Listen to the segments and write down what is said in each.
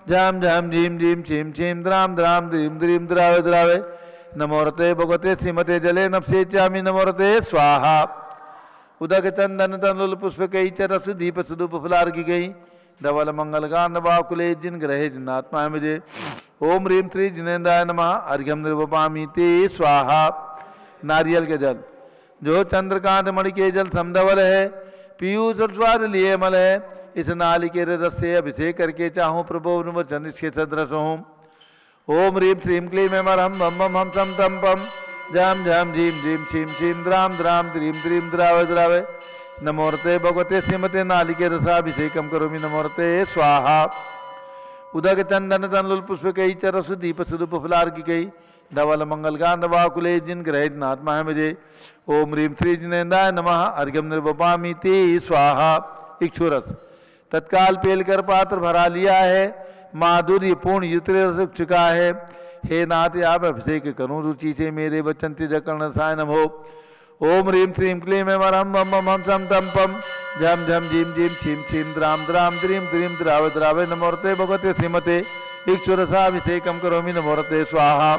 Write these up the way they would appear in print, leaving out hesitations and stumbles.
झम झम Jhim Jhim छीम छीम dram dram द्रीम द्रीम द्रावे द्रावे नमोरते भगवते श्रीमते जले नपसे चामी नमोरते स्वाहा उदक चंदन तनुल पुष्प कई चरस दीप सुदूप फुलार की गई धवल मंगल गान बाकुले जिन ग्रहे जिनात्मा मुझे ओम ह्रीम श्री जिनेन्द्राय नमः अर्घ्यम निर्वपामी ते स्वाहा नारियल के जल जो चंद्रकांत मणि के जल समधवल है पीयूष और स्वाद लिए मल है इस नालिकेर रस से अभिषेक करके चाहूँ प्रभु चंद्र इसके सदृश हूँ ओम ह्रीम श्रीम क्लीम हम बम बम हम सम तम पम झम झम झीम झीम छीम छीम द्राम द्राम द्रीम द्रीम द्रावे द्रावे नमोरते भगवते श्रीमते नालिके रसाभिषेकम करोमि नमोरते स्वाहा उदक चंदन तनुल पुष्प कई चरस दीप सुदूप फुलार की कई धवल मंगल गांध वाकुले जिन ग्रह नात्मा है मुझे ओम ह्रीम श्री जिनेन्द्राय नमः अर्घ्यम निर्वपामी ते स्वाहा इक्षुरस तत्काल पेल कर पात्र भरा लिया है माधुर्य पूर्ण युत्र रस चुका है हे नाथ आप अभिषेक करूं रुचि से मेरे वचन तिज कर्ण सायनम हो ओम ह्रीम श्रीम क्लीम हम बम बम हम सम तम पम झम झम झीम झीम छीम छीम द्राम द्राम द्रीम द्रीम द्रावे द्रावे नमोरते भगवते श्रीमते इक्षुरसाभिषेकम करोमि नमोरते स्वाहा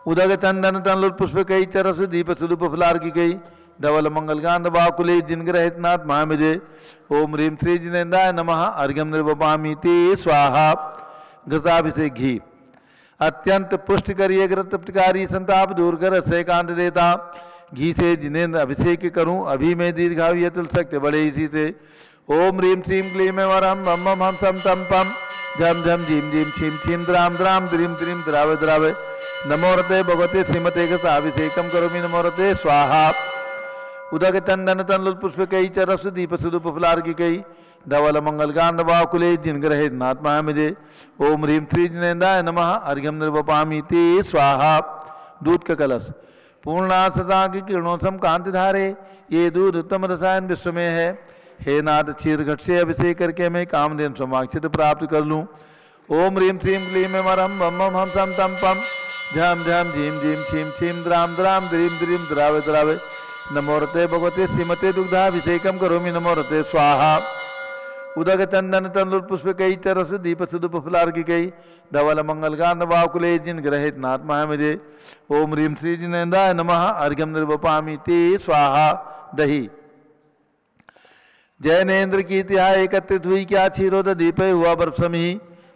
उदक चंदन तनुल पुष्प कई चरस दीप सुदूप फुलार की गई धवल मंगल गांध बाकुले जिन ग्रहित नाथ महामिजे ओम ह्रीम श्री जिनेन्द्राय नमः अर्घ्यम निर्वपामी ते स्वाहा घृताभिषेक घी अत्यंत पुष्ट करिए घृतकारी संताप दूर कर श्रेकांत देता घी से जिनेन्द्र अभिषेक करूं अभी मैं दीर्घायु यतुल सकते बड़े इसी से ओम ह्रीम श्रीम क्लीम वरम बम बम हम सम तम पम झम झम झीम झीम छीम छीम द्राम द्राम द्रीम द्रीम द्रावे द्रावे नमोरते भगवते श्रीमते घृताभिषेकम करोमि नमोरते स्वाहा उदक चंदन तनुल पुष्प कई चरस दीप सुदूप फुलार की कई धवल मंगल गांध बाकुले जिन ग्रहे नात्मा है मुझे ओम ह्रीम श्री जिनेन्द्राय नमः अर्घ्यम निर्वपामी ते स्वाहा दूध का कलश पूर्णा सदा की किरणों सम कांति धारे ये दूध उत्तम रसायन विश्व में है हे नाथ क्षीर घट से अभिषेक करके मैं कामधेन समाक्षित प्राप्त कर लूँ ओम ह्रीम श्रीम क्लीम हम बम बम हम सम तम पम झम झम झीम झीम छीम छीम द्राम द्राम द्रीम द्रीम द्रावे द्रावे नमोरते भगवते श्रीमते दुग्धाभिषेकम करोमि नमोरते स्वाहा उदक चंदन तनुल पुष्प कई चरस दीप सुदूप फुलार की कई धवल मंगल गांध वाकुले जिन ग्रहित नात्मा है मुझे ओम ह्रीम श्री जिनेन्द्राय नमः अर्घ्यम निर्वपामी ते स्वाहा दही जैनेन्द्र की तिहा एकत्रित हुई क्या क्षीरोद दीप हुआ बर्फसमी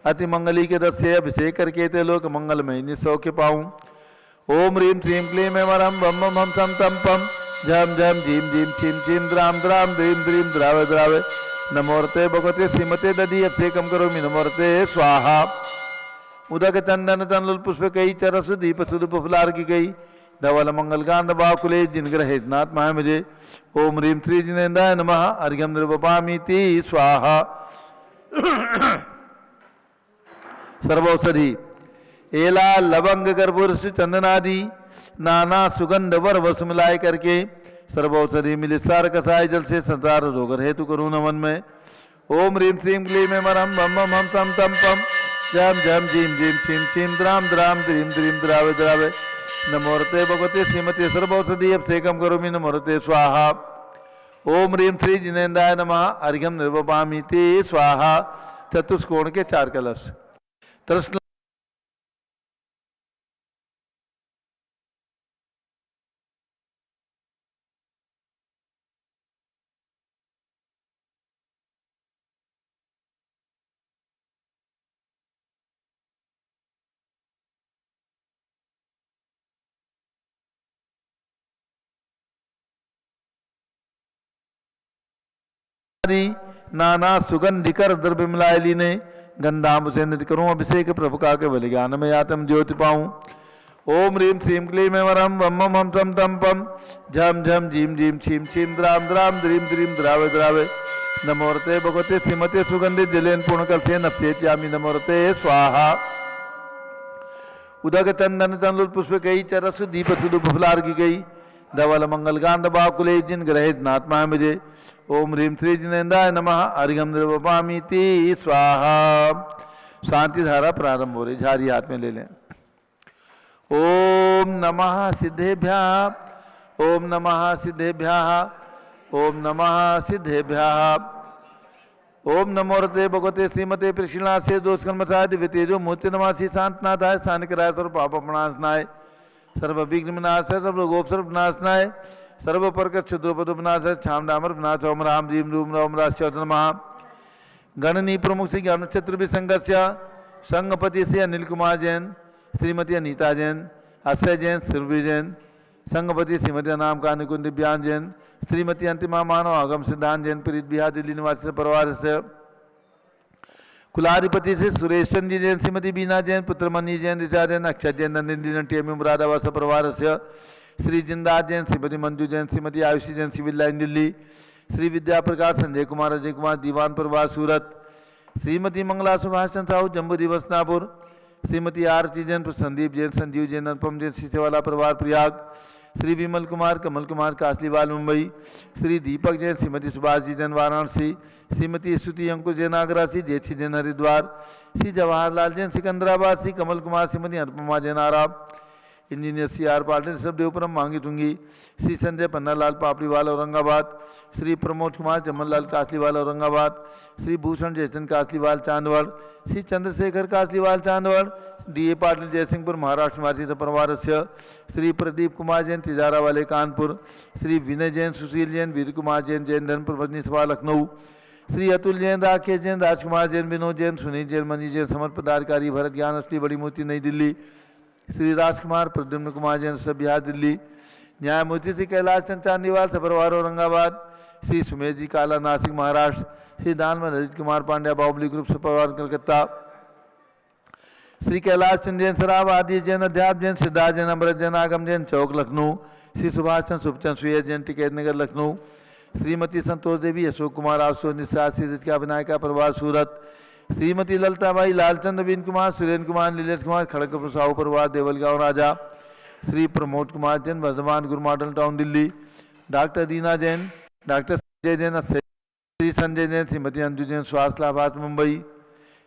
अति मंगली के रस से अभिषेक करके ते लोक मंगलमय निसौख्य पाऊं ओम ह्रीम श्रीम क्लीम हम बम बम हम सम तम पम झम झम झीम झीम छीम छीम द्राम द्राम द्रीम द्रीम द्रावे द्रावे नमोरते भगवते श्रीमते दधि अभिषेकम करोमि नमोरते स्वाहा उदक चंदन तनुल पुष्प कई चरस दीप सुदूप फुलार की गई धवल मंगल गांध बाकुले जिन ग्रहित नाथ है मुझे ओम ह्रीम श्री जिनेन्द्राय नमः अर्घ्यम निर्वपामी ते स्वाहा सर्वौषधि एला लवंग कर्पूर चंदनादि नाना सुगंध वर वस मिलाए करके सर्वौषधि मिले सार कसाय जल से संसार रोगर हेतु करूँ नमन में ओम ह्रीम श्रीम क्लीम हम बम बम हम सम तम पम झम झम झीम झीम छीम छीम द्राम द्राम द्रीम द्रीम द्रावे द्रावे नमोरते भगवते श्रीमते सर्वौषधि अभिषेकम करोमि नमोरते स्वाहा ओम ह्रीम श्री जिनेन्द्राय नमः अर्घ्यम निर्वपामी ते स्वाहा चतुष्कोण के 4 कलश तृष्ण नाना सुगंधिकर द्रव्य मिलाए लीने गंधाम से नित करूं अभिषेक प्रभु का के बलि ज्ञान में आत्म ज्योति पाऊं ओम ह्रीम श्रीम क्लीम वरम बम बम हम सम तम पम झम झम झीम झीम छीम छीम द्राम द्राम द्रीम द्रीम द्रावे द्रावे नमोरते भगवते श्रीमते सुगंधित जलेन पूर्णकल से नप्येत्यामि नमोरते स्वाहा उदक चंदन तनुल पुष्प कई चरस दीप सुदूप फुलार की गई धवल मंगल गांध बाकुले जिन ग्रहित नात्मा है मुझे ओम ह्रीम श्री जिनेन्द्राय नमः अर्घ्यम निर्वपामी ते स्वाहा शांति धारा प्रारंभ हो रही झारी हाथ में ले लें ओम नमः सिद्धेभ्यः ओम नमः सिद्धेभ्यः ओम नमः सिद्धेभ्यः ओम नमो रते भगवते श्रीमते प्रशिलासे दोषकर्मसाय दिव्य तेजो मूर्ति नमासी शांतनाथाय स्थानिकराय सर्व पाप प्रणाशनाय सर्व विघ्न विनाशाय सर्व गोप सर्व विनाशनाय सर्व परक क्षुद्रोपद विनाशाय छाम डामर विनाश ओम राम जीम रूम राम राष्ट्र नमः गणनी प्रमुख श्री ज्ञान क्षेत्र भी संघर्ष संघपति श्री अनिल कुमार जैन श्रीमती अनीता जैन अक्षय जैन सुरभि जैन संघपति श्रीमती नाम कानुकुंद दिव्यान जैन श्रीमती अंतिमा मानव आगम सिद्धांत जैन पीड़ित बिहार दिल्ली निवासी परिवार से कुलाधिपति से सुरेश चंद्र जी जैन श्रीमती बीना जैन पुत्र मनी जैन ऋचा जैन अक्षय जैन नंदिनी टीएम मुरादाबाद परिवार से श्री जिंदास जैन श्रीमती मंजू जैन श्रीमती आयुषी जैन सिविल लाइन दिल्ली श्री विद्या प्रकाश संजय कुमार अजय कुमार दीवान परिवार सूरत श्रीमती मंगला सुभाष चंद्र साहू जम्बू दिवस नापुर श्रीमती आरती जैन संदीप जैन संजीव जैन अनुपम जैन सीसेवाला परिवार प्रयाग श्री विमल कुमार कमल कुमार कासलीवाल मुंबई श्री दीपक जैन श्रीमती सुभाष जी जैन वाराणसी श्रीमती स्तुति अंकुश जैन आगरा श्री जेठी जैन हरिद्वार श्री जवाहरलाल जैन सिकंदराबाद श्री कमल कुमार श्रीमती अनुपमा जैन आराम इंजीनियर सी आर पाटिल सब देवपुरम मांगी तुंगी श्री संजय पन्नालाल पापड़ीवाल औरंगाबाद श्री प्रमोद कुमार जमनलाल कासलीवाल औरंगाबाद श्री भूषण जयचंद कासलीवाल चांदवड़ श्री चंद्रशेखर कासलीवाल चांदवड़ डी ए पाटिल जयसिंहपुर महाराष्ट्र निवासी परिवार से श्री प्रदीप कुमार जैन तिजारा वाले कानपुर श्री विनय जैन सुशील जैन वीर कुमार जैन जैन धनपुर पत्नी सभा लखनऊ श्री अतुल जैन राकेश जैन राजकुमार जैन विनोद जैन सुनील जैन मनी जैन समर पदाधिकारी भरत ज्ञान अष्टी बड़ी मूर्ति नई दिल्ली श्री राजकुमार प्रद्युम्न कुमार जैन सब बिहार दिल्ली न्यायमूर्ति श्री कैलाश चंद चांदीवाल सपरवार औरंगाबाद श्री सुमेश जी काला नासिक महाराष्ट्र श्री दानव ललित कुमार पांड्या बाहुबली ग्रुप सपरवार कलकत्ता श्री कैलाश चंद जैन सराब आदि जैन अध्याप जैन सिद्धार्थ जैन अमृत जैन आगम जैन चौक लखनऊ श्री सुभाष चंद सुखचंद सुयस जैन टिकैत नगर लखनऊ श्रीमती संतोष देवी अशोक कुमार आशो निशाद श्री का विनायका परिवार सूरत श्रीमती ललिताबाई लालचंद नवीन कुमार सुरेंद्र कुमार नीलेश कुमार खड़गपुर साहू परिवार देवलगांव राजा श्री प्रमोद कुमार जैन वर्धमान गुरु मॉडल टाउन दिल्ली डॉक्टर दीना जैन डॉक्टर संजय जैन श्री संजय जैन श्रीमती अंजू जैन स्वास्थ्य लाभार्थ मुंबई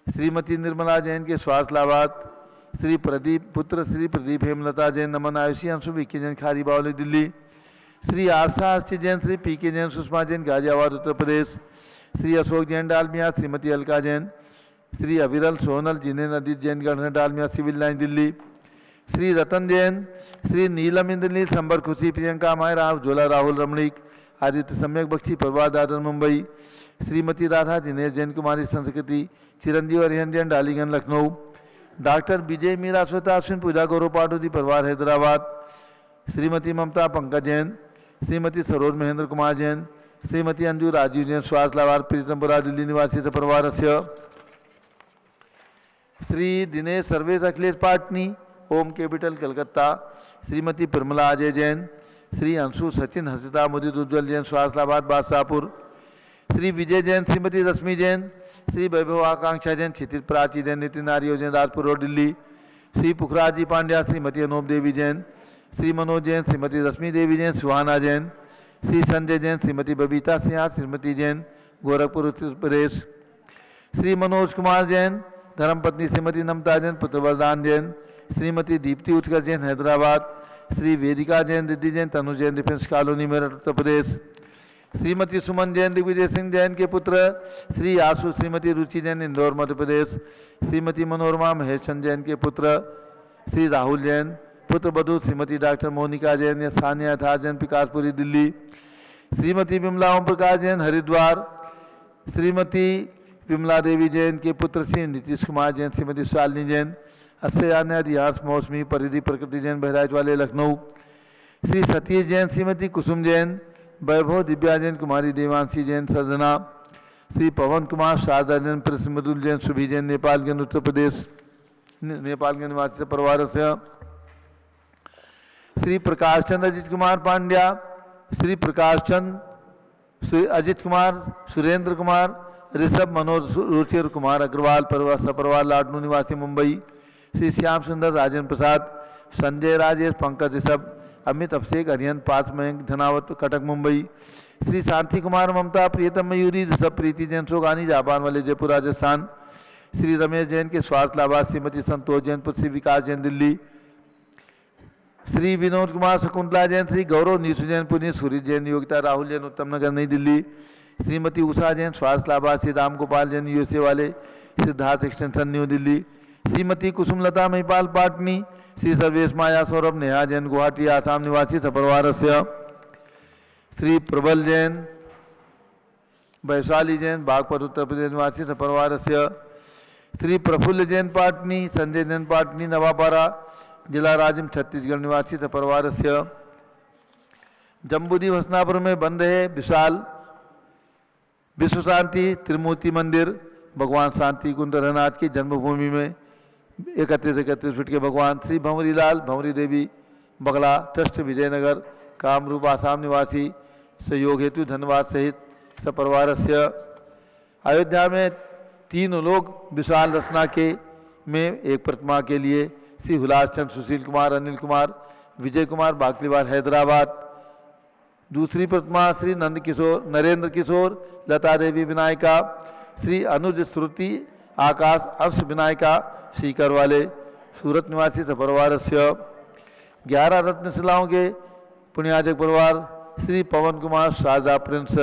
श्रीमती निर्मला जैन के स्वास्थ्य लाभार्थ श्री प्रदीप पुत्र श्री प्रदीप हेमलता जैन नमन आयुषी अंशु विक्की जैन खारी बावली दिल्ली श्री आशा आश्ची जैन श्री पी के जैन सुषमा जैन गाजियाबाद उत्तर प्रदेश श्री अशोक जैन डालमिया श्रीमती अलका जैन श्री अविरल सोनल जिनेन अदित जैन गढ़ डालमिया सिविल लाइन दिल्ली श्री रतन जैन श्री नीलम इंद्रनील संबर खुशी प्रियंका माय राव जोला राहुल रमणीक आदित्य सम्यक बख्शी परिवार दादर मुंबई श्रीमती राधा दिनेश जैन कुमारी संस्कृति चिरंजीव हरिहन जैन डालीगंज लखनऊ डॉक्टर विजय मीरा श्वेता अश्विन पूजा गौरव पाटोदी परिवार हैदराबाद श्रीमती ममता पंकज जैन श्रीमती सरोज महेंद्र कुमार जैन श्रीमती अंजू राजीव जैन स्वास्थ्य लाभार्थ प्रीतमपुरा दिल्ली निवासी परिवार से श्री दिनेश सर्वेश अखिलेश पाटनी ओम कैपिटल कलकत्ता श्रीमती प्रमला अजय जैन श्री अंशु सचिन हसिता मुदित उज्ज्वल जैन स्वास्थ्य लाभार्थ बादशाहपुर श्री विजय जैन श्रीमती रश्मि जैन श्री वैभव आकांक्षा जैन क्षितिज प्राची जैन नितिन आर्यो जैन राजपुर रोड दिल्ली श्री पुखराज जी पांड्या श्रीमती अनूप देवी जैन श्री मनोज जैन श्रीमती रश्मि देवी जैन सुहाना जैन श्री संजय जैन श्रीमती बबीता सिंह श्रीमती जैन गोरखपुर उत्तर प्रदेश श्री मनोज कुमार जैन धर्मपत्नी श्रीमती नमता जैन पुत्र वरदान जैन श्रीमती दीप्ति उत्कर्ष जैन हैदराबाद श्री वेदिका जैन रिद्धि जैन तनु जैन डिफेंस कॉलोनी मेरठ उत्तर प्रदेश श्रीमती सुमन जैन दिग्विजय सिंह जैन के पुत्र श्री आशु श्रीमती रुचि जैन इंदौर मध्य प्रदेश श्रीमती मनोरमा महेश चंद जैन के पुत्र श्री राहुल जैन पुत्र वधु श्रीमती डॉक्टर मोनिका जैन या सानिया था जैन पिकासपुरी दिल्ली श्रीमती विमला ओम प्रकाश जैन हरिद्वार श्रीमती विमला देवी जैन के पुत्र श्री नीतीश कुमार जैन श्रीमती शालिनी जैन अस्यान्य इतिहास मौसमी परिधि प्रकृति जैन बहराइच वाले लखनऊ श्री सतीश जैन श्रीमती कुसुम जैन वैभव दिव्या जैन कुमारी देवांशी जैन सजना श्री पवन कुमार शारदा जैन प्रसिमदुल जैन सुभी जैन नेपालगंज उत्तर प्रदेश नेपालगंज निवासी परिवार से श्री प्रकाश चंद्र अजित कुमार पांड्या श्री प्रकाश चंद श्री अजित कुमार सुरेंद्र कुमार ऋषभ मनोज रुचिर कुमार अग्रवाल परिवार सपरिवार लाडनू निवासी मुंबई श्री श्याम सुंदर राजेंद्र प्रसाद संजय राजेश पंकज ऋषभ अमित अभिषेक हरियन पार्थ मयंक धनावत कटक मुंबई श्री शांति कुमार ममता प्रियतम मयूरी ऋषभ प्रीति जैन सोगानी जापान वाले जयपुर राजस्थान श्री रमेश जैन के स्वास्थ्य लाभार्थ श्रीमती संतोष जैन श्री विकास जैन दिल्ली श्री विनोद कुमार शकुंतला जैन श्री गौरव नीसु जैन पुनी सूर्य जैन योगिता राहुल जैन उत्तम नगर नई दिल्ली श्रीमती उषा जैन स्वास्थ्य लाभार्थी राम गोपाल जैन यूएसए वाले सिद्धार्थ एक्सटेंशन न्यू दिल्ली। श्रीमती कुसुमलता महिपाल पाटनी श्री सर्वेश माया सौरभ नेहा जैन गुवाहाटी आसाम निवासी सपरिवार से। श्री प्रबल जैन वैशाली जैन बागपत उत्तर प्रदेश निवासी सपरिवार से। श्री प्रफुल्ल जैन पाटनी संजय जैन पाटनी नवापारा जिला राजिम छत्तीसगढ़ निवासी सपरिवार से। जम्बूदी हसनापुर में बन रहे विशाल विश्व शांति त्रिमूर्ति मंदिर भगवान शांति कुंज रघुनाथ की जन्मभूमि में 31 फीट के भगवान श्री भंवरी लाल भंवरी देवी बगला ट्रस्ट विजयनगर कामरूप आसाम निवासी सहयोग हेतु धन्यवाद सहित सपरिवार से। अयोध्या में 3 लोग विशाल रचना के में एक प्रतिमा के लिए श्री हुलास चंद सुशील कुमार अनिल कुमार विजय कुमार बाकलीवाल हैदराबाद। दूसरी प्रतिमा श्री नंद किशोर नरेंद्र किशोर लता देवी विनायका श्री अनुज श्रुति आकाश अवश विनायका सीकर वाले सूरत निवासी सपरिवार से। 11 रत्नशिलाओं के पुण्याजक परिवार श्री पवन कुमार शारदा प्रिंस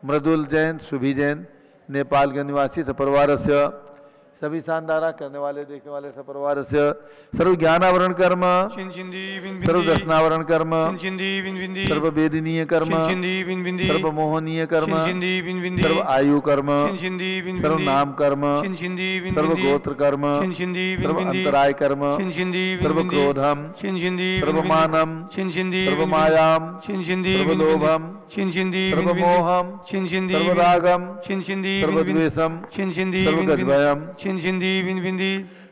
मृदुल जैन सुभी जैन नेपाल के निवासी सपरिवार से। सभी शानदारा करने वाले देखने वाले सपरिवार से। सर्व ज्ञानावरण कर्म सर्व दर्शनावरण कर्म सर्व वेदनीय कर्म सर्व मोहनीय कर्म सर्व आयु कर्म सर्व नाम कर्म सर्व गोत्र कर्म सर्व अंतराय कर्म सर्व क्रोधम सर्व मानम सर्व मायाम सर्व लोभम सर्व मोहम सर्व रागम सर्व द्वेषम सर्व गजभयम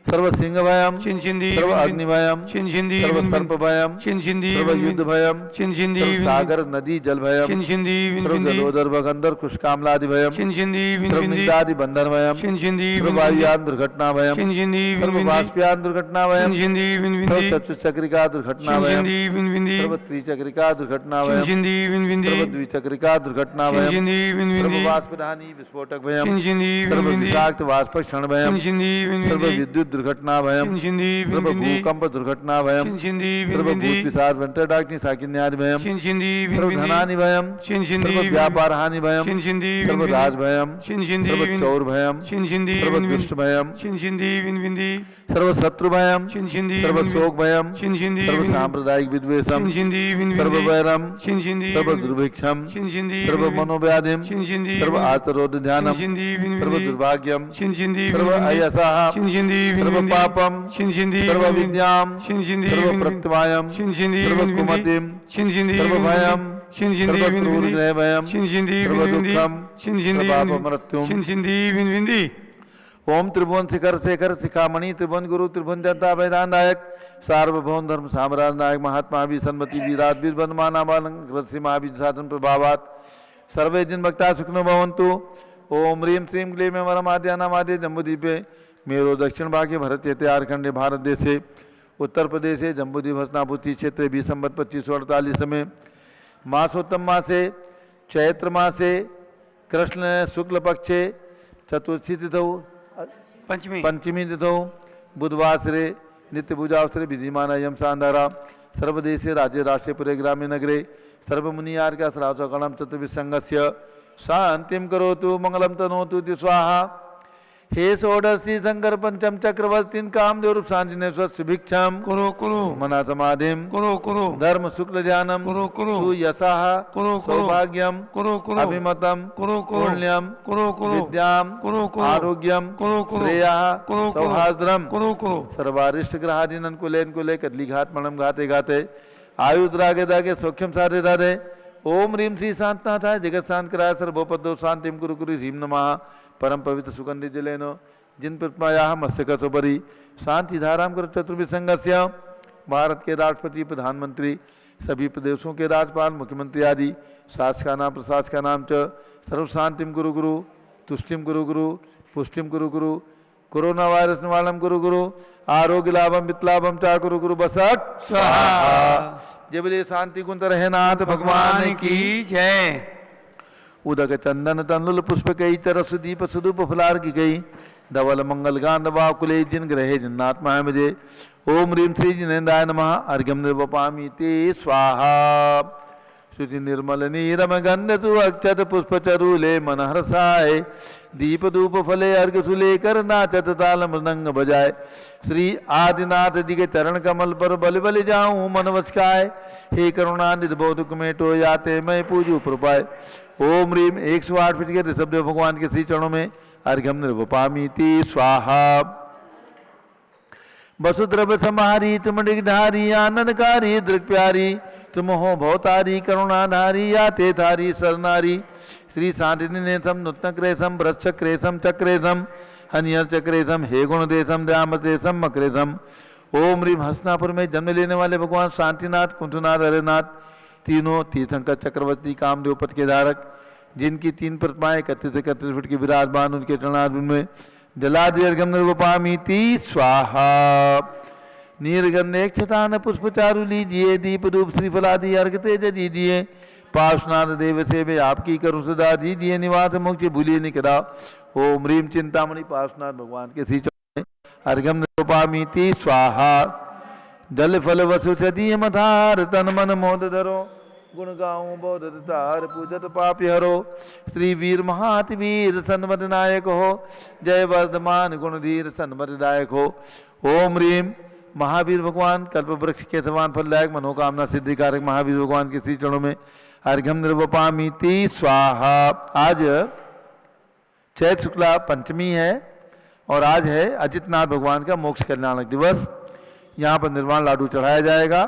सर्व सिंह भयम सर्व अग्नि भयम सर्व सर्प भयम सर्व युद्ध भयम सर्व सागर नदी जल भयम सर्व जलोदर भगंदर कुशकामलादि भयम सर्व निंदादि बंधन भयम सर्व वायुयान दुर्घटना भयम सर्व बाष्पयान दुर्घटना भयम सर्व चतुश्चक्रिका दुर्घटना भयम सर्व त्रिचक्रिका दुर्घटना भयम सर्व द्विचक्रिका दुर्घटना भयम सर्व वाष्पदानी विस्फोटक भयम सर्व विषाक्त वाष्प क्षण भयम सर्व विद्युत दुर्घटना भयम सर्व भूकंप दुर्घटना भयम सर्व भूत पिशाच वेंटर डाकनी साकिन्यादि भयम सर्व धनानि भयम सर्व व्यापार हानि भयम सर्व राज भयम सर्व चौर भयम सर्व दुष्ट भयम सर्व शत्रु भयम सर्व शोक भयम सर्व सांप्रदायिक विद्वेषम सर्व वैरम सर्व दुर्भिक्षम सर्व मनोव्याधिम सर्व आतरोध ध्यानम सर्व दुर्भाग्यम सर्व अयसः सर्व पापम सर्व विद्याम सर्व प्रत्यवायम सर्व कुमतिम सर्व भयम सर्व क्रूर भयम सर्व दुःखम सर्व मृत्युम। ओम त्रिभुवन शिखर शेखर शिखामणि त्रिभुवन गुरु त्रिभुवन जनता वैदान नायक सार्वभौम धर्म साम्राज्य नायक महात्मा भी सन्मति विराट बीज बंधमाना कृषि महाबीज साधन प्रभावात सर्वे जिन भक्ता सुखनो भवन्तु। ओम ह्रीम श्रीम क्लीम वरमाद्यानामाद्य जम्बूद्वीपे मेरो दक्षिण भागे भरत आर्खंडे भारत देशे उत्तर प्रदेशे जम्बूद्वीप हस्तिनापुर क्षेत्र 20 संवत 2548 में मासोत्तम मासे चैत्र मासे कृष्ण शुक्ल पक्षे चतुर्थी तिथौ पंचमी तिथौ बुधवासरे नित्य पूजावसरे विधिमान यम शानदारा सर्वदेशे राज्य राष्ट्रीय पुरे ग्रामे नगरे सर्वमुनियार का श्रावकणम चतुर्विसंगस्य शांतिम करोतु मंगलम तनोतु स्वाहा। हे षोडशी शंकर पंचम चक्रवर्ती कामदेव शांतिने सुभिक्षाम कुरु कुरु मना समाधिम कुरु कुरु धर्म शुक्ल ज्ञानम कुरु कुरु सुयशः कुरु सौभाग्यम कुरु कुरु अभिमतम कुरु कुरु पुण्यम कुरु कुरु विद्याम कुरु कुरु आरोग्यम कुरु कुरु श्रेयः कुरु सौहार्द्रम कुरु कुरु सर्वारिष्ट ग्रहादीनन कुलेन कुले कदली घात मणम घाते घाते आयुद्रागे दागे सौख्यम साधे दादे। ओम ह्रीम श्री शांतनाथाय जगत शांत कराय सर्वोपद्रव शांतिम कुरु कुरु ह्रीम नमः परम पवित्र सुगंधि जलेनो जिन प्रतिमाया मस्तकोपरि शांति धाराम कर चतुर्विसंगस्य भारत के राष्ट्रपति प्रधानमंत्री सभी प्रदेशों के राज्यपाल मुख्यमंत्री आदि शासका नाम प्रशासका नाम च सर्व शांतिम गुरु गुरु तुष्टिम गुरु गुरु पुष्टिम गुरु गुरु कोरोना वायरस निवारणम गुरु गुरु आरोग्य लाभम वित्लाभम चा गुरु गुरु बसट जय बोले शांति कुंत रहे नाथ भगवान की जय। उदक चंदन तनुल पुष्प कई तरस दीप सुदूप फुलार की गई धवल मंगल गांध वाकुले जिन ग्रहे जिन्नात्मा है मुझे। ओम ह्रीम श्री जिनेन्द्राय नमः अर्घ्यम निर्वपामि ते स्वाहा। शुचि निर्मल नीरम गंध तु अक्षत पुष्प चरूले मन हर्षाय दीप धूप फले अर्घ सुलेकर नाचत ताल मृदंग बजाए। श्री आदिनाथ जी के चरण कमल पर बल बल जाऊं मन वचकाय। हे करुणा निर्बोधक मेटो याते मैं पूजू प्रपाय। ओम ह्रीम 108 फीट के ऋषभदेव भगवान के श्री चरणों में अर्घ्यम निर्वपामीति स्वाहा। वसुद्रव समारी तुम डिगधारी आनंदकारी दृक प्यारी तुम हो भवतारी करुणाधारी याते थारी सरनारी। श्री शांतिनिनेशम नुत्नक्रेशम वृक्षक्रेशम चक्रेशम हनियर चक्रेशम हे गुणदेशम द्यामतेशम मक्रेशम। ओम ह्रीम हस्तिनापुर में जन्म लेने वाले भगवान शांतिनाथ कुंठनाथ हरेनाथ तीनों तीर्थंकर चक्रवर्ती कामदेव पद के धारक जिनकी 3 प्रतिमाएं 31 फीट की विराजमान उनके चरणार्जुन में जलादि अर्घ्यम निर्वपामीति स्वाहा। नीरगंधे क्षतान पुष्प चारु लीजिए दीप धूप श्रीफलादि अर्घ तेज दीजिए। पार्श्वनाथ देव सेवे आपकी करुण सदा दीजिए निवास मोक्ष भूलिए निकरा। ओम ह्रीम चिंतामणि पार्श्वनाथ भगवान के श्री चरण में अर्घ्यम निर्वपामीति स्वाहा। जल फल वसु सदीय मधार तन मन मोद धरो गुण गाऊं बोधत तार पूजत पापी हरो। श्री वीर महात वीर सन्मत नायक हो जय वर्धमान गुणधीर सन्मत दायक हो। ओम ह्रीम महावीर भगवान कल्प वृक्ष के समान फलदायक मनोकामना सिद्धि कारक महावीर भगवान के श्री चरणों में अर्घ्यम निर्वपामीति स्वाहा। आज चैत्र शुक्ला पंचमी है और आज है अजितनाथ भगवान का मोक्ष कल्याणक दिवस। यहाँ पर निर्वाण लाडू चढ़ाया जाएगा।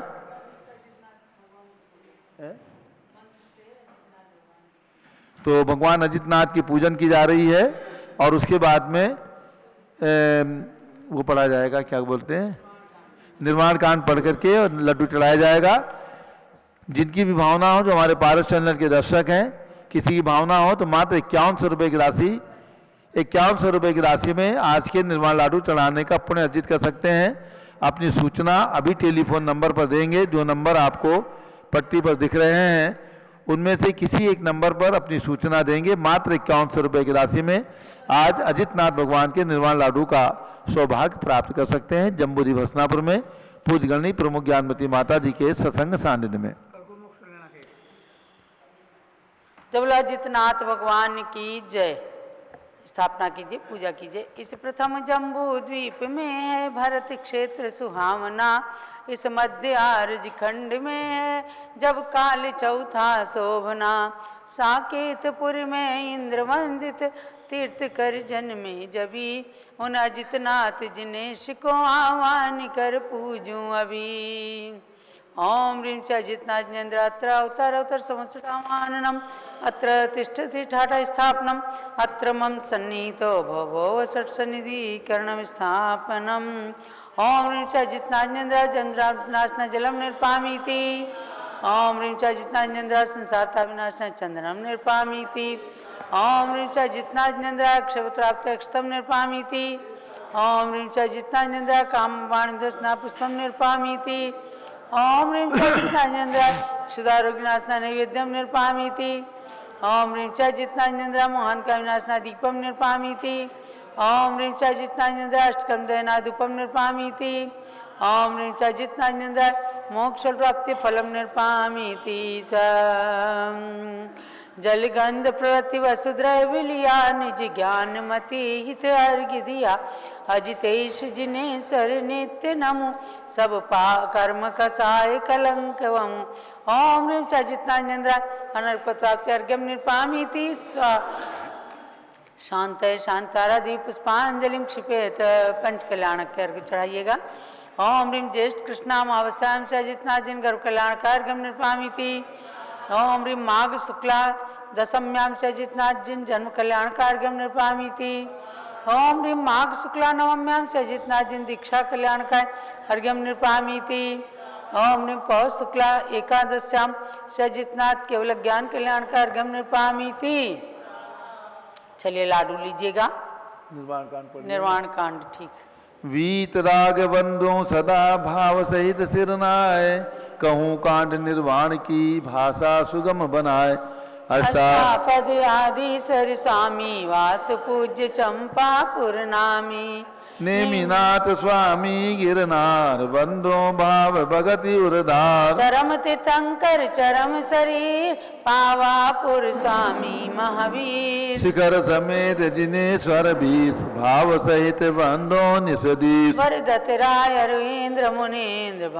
तो भगवान अजितनाथ की पूजन की जा रही है और उसके बाद में वो पढ़ा जाएगा, क्या बोलते हैं, निर्वाण कांड पढ़ करके और लड्डू चढ़ाया जाएगा। जिनकी भी भावना हो, जो हमारे पारस चैनल के दर्शक हैं, किसी की भावना हो तो मात्र 5100 रुपये की राशि 5100 रुपये की राशि में आज के निर्वाण लाडू चढ़ाने का पुण्य अर्जित कर सकते हैं। अपनी सूचना अभी टेलीफोन नंबर पर देंगे, जो नंबर आपको पट्टी पर दिख रहे हैं उनमें से किसी एक नंबर पर अपनी सूचना देंगे। मात्र 5100 रुपये की राशि में आज अजितनाथ भगवान के निर्वाण लाडू का सौभाग्य प्राप्त कर सकते हैं। जम्बूरी हस्तिनापुर में पूज्य गणनी प्रमुख ज्ञानमती माता जी के सत्संग सानिध्य में। जब अजितनाथ भगवान की जय। स्थापना कीजिए, पूजा कीजिए। इस प्रथम जम्बू द्वीप में है भरत क्षेत्र सुहावना। इस मध्य आर्ज खंड में है जब काल चौथा शोभना। साकेतपुर में इंद्र वंदित तीर्थ कर जन्मे जबी। उन अजितनाथ जिनेश को आह्वान कर पूजूं अभी। ओम ह्रीं च अजितनाथ जिनेन्द्र अत्र अवतार अवतार संवत्सरामाननम अत्र तिष्ठति ठाठा स्थापनम अत्र मम सन्नीतो भवो षट सन्निधिकरणम स्थापनम। ओम ह्रीं च अजितनाथ जिनेन्द्र जन्मनाशना जलम निर्पामीति। ओम ह्रीं च अजितनाथ जिनेन्द्र संसारता विनाशना चंदनम निर्पामीति। ओम ह्रीं च अजितनाथ जिनेन्द्र अक्षयपुत्राप्त अक्षतम निर्पामीति। ओम ह्रीं च अजितनाथ जिनेन्द्र कामवाणी दसना पुष्पम निर्पामीति। ओम ह्रीं च अजितनाथ जिनेन्द्र क्षुधारोग्यनाशना नैवेद्यम निर्पामीति। ओम ह्रीं च अजितनाथ जिनेन्द्र मोहन का विनाशना दीपम निर्पामीति। ओम ह्रीं च अजितनाथ जिनेन्द्र अष्टकम दयना धूपम निर्पामीति। ओम ह्रीं च अजितनाथ जिनेन्द्र मोक्ष प्राप्ति फलम निर्पामीति। जल गंध प्रवृत्ति वसुद्रव विलिया निज ज्ञान मति हित अर्घ्य दिया। अजितेश जिनेश्वर नित्य नमो सब पा कर्म कसाय कलंक वमु। ओम ह्रीं च अजितनाथ जिनेन्द्र अनर्क प्राप्ति अर्घ्यम निर्पामीति स्वा। शांत शांतारादि पुष्पांजलि क्षिपेत। पंच कल्याणक के अर्घ्य चढ़ाइएगा। ओम ह्रीं ज्येष्ठ कृष्णामावस्याम से अजितनाथ जिन गर्भ कल्याण का अर्घ्यम निर्पामीति। ओम ह्रीं माघ शुक्ला दशम्याम से अजितनाथ जिन जन्म कल्याण का अर्घ्यम निर्पामीति। ओम ह्रीं माघ शुक्ला नवम्याम से अजितनाथ जिन दीक्षा कल्याण का अर्घ्यम निर्पामीति। ओम ह्रीं पौष शुक्ला एकादश्याम से अजितनाथ केवल ज्ञान कल्याण का अर्घ्यम निर्पामीति। चलिए लाडू लीजिएगा। निर्वाण कांड ठीक। वीत राग बंधु सदा भाव सहित सिरनाय। कहूँ कांड निर्वाण की भाषा सुगम बनाए। अष्टापद आदि सर स्वामी वास पूज्य चंपापुर नामी। नेमिनाथ स्वामी गिरनार बंदो भाव भगति उरधार चरम तीर्थंकर चरम शरीर पावापुर स्वामी महावीर शिखर समेत जिनेश्वर बीस भाव सहित बंदो निषदीश वरदत्त राय अरविंद्र मुनीन्द्र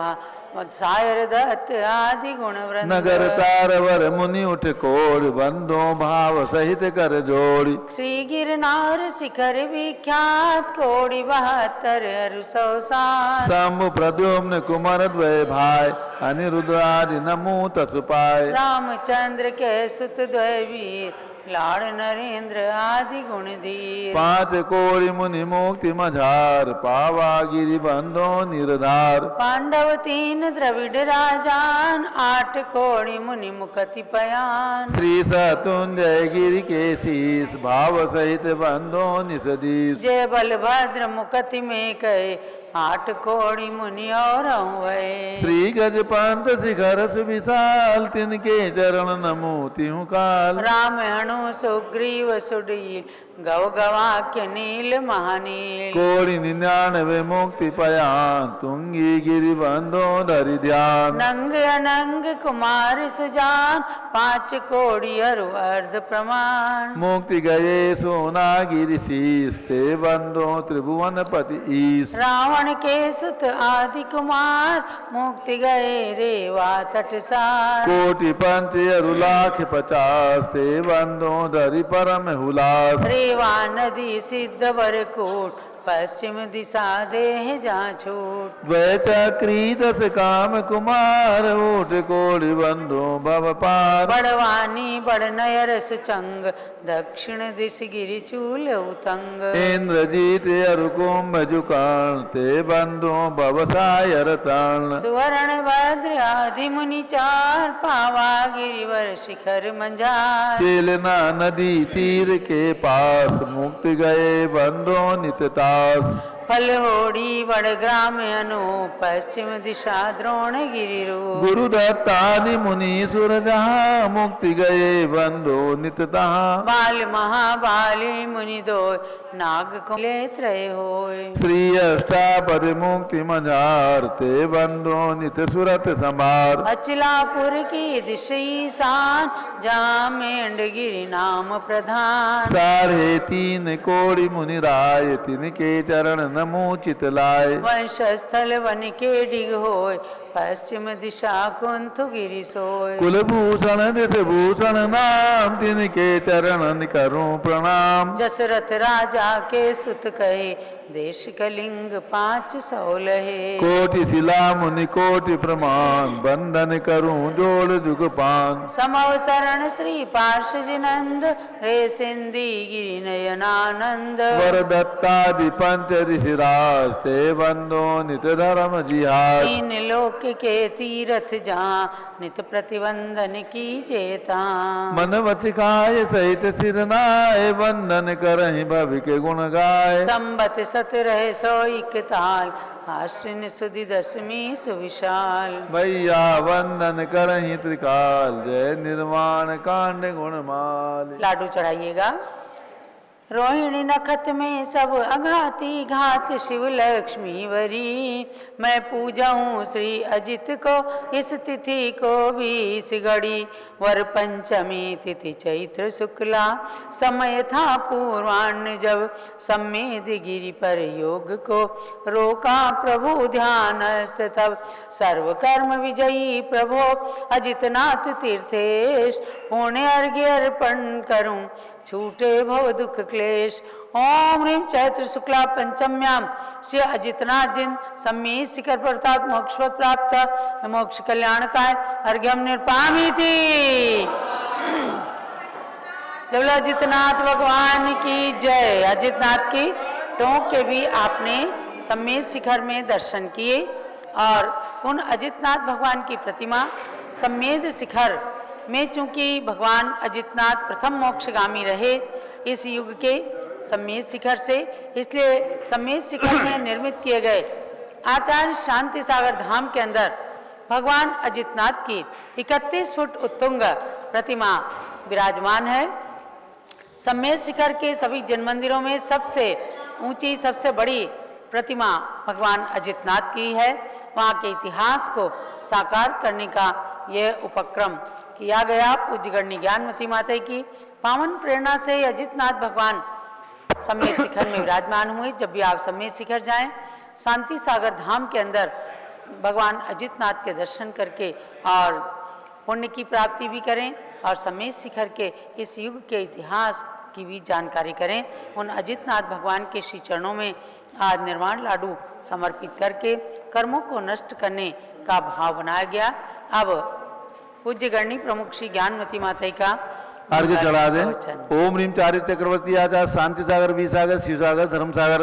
सायर दत्त आदि गुण वृंद नगर तारवर मुनि उठ कोड़ बंदो भाव सहित कर जोड़ी श्री गिरनार शिखर विख्यात कोड़ी 72 अरु 107 शंभु प्रद्युम्न कुमार द्वय भाई अनिरुद्ध आदि नमो तसुपाय रामचंद्र के सुत द्वय वीर लाड़ नरेंद्र आदि गुण धीर 5 कोड़ी मुनि मुक्ति मझार पावा गिरि बंदो निर्धार पांडव 3 द्रविड़ राजान 8 कोड़ी मुनि मुकति पयान श्री सतुंजय गिरि के शीस भाव सहित बंदो निषदीश जय बलभद्र मुकति में कहे 8 कोड़ी मुनि और हुए श्री गज पंत शिखर सुविशाल तिनके चरण नमो तिहु काल राम हनु सुग्रीव सुडील गौ गवाक्य नील महानील कोड़ी 99 मुक्ति पयान तुंगी गिरि बंदो धरि ध्यान नंग अनंग कुमार सुजान 5 कोड़ी अरु अर्ध प्रमाण मुक्ति गए सोना गिरि शीस ते बंदो त्रिभुवन पति ईश रावण के सुत आदि कुमार मुक्ति गए रेवा तटसार कोटि पंच अरु लाख 50 ते बंदो धरि परम हुलास रेवा नदी सिद्ध वर कोट पश्चिम दिशा देह जा छूट द्वय चक्री 10 काम कुमार ऊट कोड़ि बंदो भव पार बड़वानी बड़ नयर सुचंग दक्षिण दिश गिरि चूल उतंग इंद्रजीत अरु कुंभ जुकान ते बंदो भव सायर तान सुवर्ण भद्र आदि मुनि चार पावा गिरिवर शिखर मंजार चेलना नदी तीर के पास मुक्ति गए बंदो निततास फलहोड़ी वडग्राम अनु पश्चिम दिशा द्रोण गिरिरु गुरु दत्तादि मुनि सुर जहाँ मुक्ति गए बंदो नित तहाँ बाल महाबाली मुनि दो नाग कुले त्रय होय श्री अष्टापद मुक्ति मझार ते बंदो नित सुरत संभार अचलापुर की दिशई सान जहाँ मेंढ गिरि नाम प्रधान 3.5 कोड़ि मुनि राय तिनके चरण नमो चितलाय वंश स्थल वन के डिग होय पश्चिम दिशा कुंथ गिरि सोय कुलभूषण दिस भूषण नाम तिनके चरण करूं प्रणाम जसरथ राजा के सुत कहे देश कलिंग 500 लहे कोटि शिला मुनि कोटि प्रमाण बंधन करूं जोड़ जुग पान समव शरण श्री पार्षजिनंद रे सिंधी गिरि नयनानंद वर दत्तादि पंच ऋषिराज ते बंदो नित धर्म जिहार 3 लोक के तीरथ जहाँ नित प्रतिबंधन की जेता मन वच खाय सहित सिर नाय बंधन करहि भवि के गुण गाय संबत 17 101 ताल आश्विन सुदी 10वीं सुविशाल भैया वंदन करहि त्रिकाल जय निर्वाण कांड गुणमाल लाडू चढ़ाइएगा रोहिणी नखत में सब अघाती घात शिव लक्ष्मी वरी मैं पूजाऊं श्री अजित को इस तिथि को भी इस घड़ी वर पंचमी तिथि चैत्र शुक्ला समय था पूर्वान्न जब सम्मेद गिरि पर योग को रोका प्रभु ध्यानस्थ तब सर्व कर्म विजयी प्रभो अजितनाथ तीर्थेश पुण्य अर्घ्य अर्पण करूं छूटे भव दुख क्लेश ओम ह्रीं चैत्र शुक्ला पंचम्याम श्री अजितनाथ जिन सम्मीत शिखर प्रताप मोक्षपद प्राप्त मोक्ष कल्याणकाय अर्घ्यम निरपामी थी। जब अजितनाथ भगवान की जय। अजितनाथ की टोंक के भी आपने सम्मेत शिखर में दर्शन किए और उन अजितनाथ भगवान की प्रतिमा सम्मेद शिखर में, चूंकि भगवान अजितनाथ प्रथम मोक्षगामी रहे इस युग के सम्मेद शिखर से, इसलिए सम्मेद शिखर में निर्मित किए गए आचार्य शांति सागर धाम के अंदर भगवान अजितनाथ की 31 फुट उत्तुंग प्रतिमा विराजमान है। सम्मेद शिखर के सभी जन मंदिरों में सबसे ऊंची, सबसे बड़ी प्रतिमा भगवान अजितनाथ की है। वहाँ के इतिहास को साकार करने का यह उपक्रम किया गया। पूज्य गणनी ज्ञानमती माता की पावन प्रेरणा से अजितनाथ भगवान सम्मेद शिखर में विराजमान हुए। जब भी आप सम्मेद शिखर जाएं, शांति सागर धाम के अंदर भगवान अजितनाथ के दर्शन करके और पुण्य की प्राप्ति भी करें और सम्मेद शिखर के इस युग के इतिहास की भी जानकारी करें। उन अजितनाथ भगवान के श्री चरणों में आज निर्वाण लाडू समर्पित करके कर्मों को नष्ट करने का भाव बनाया गया। अब पूज्य गणनी प्रमुख श्री ज्ञानमती माता का अर्घ्य चढ़ा दें। ओम ह्रीम चारि चक्रवर्ती आचार्य शांति सागर, वी सागर, शिव सागर, धर्म सागर,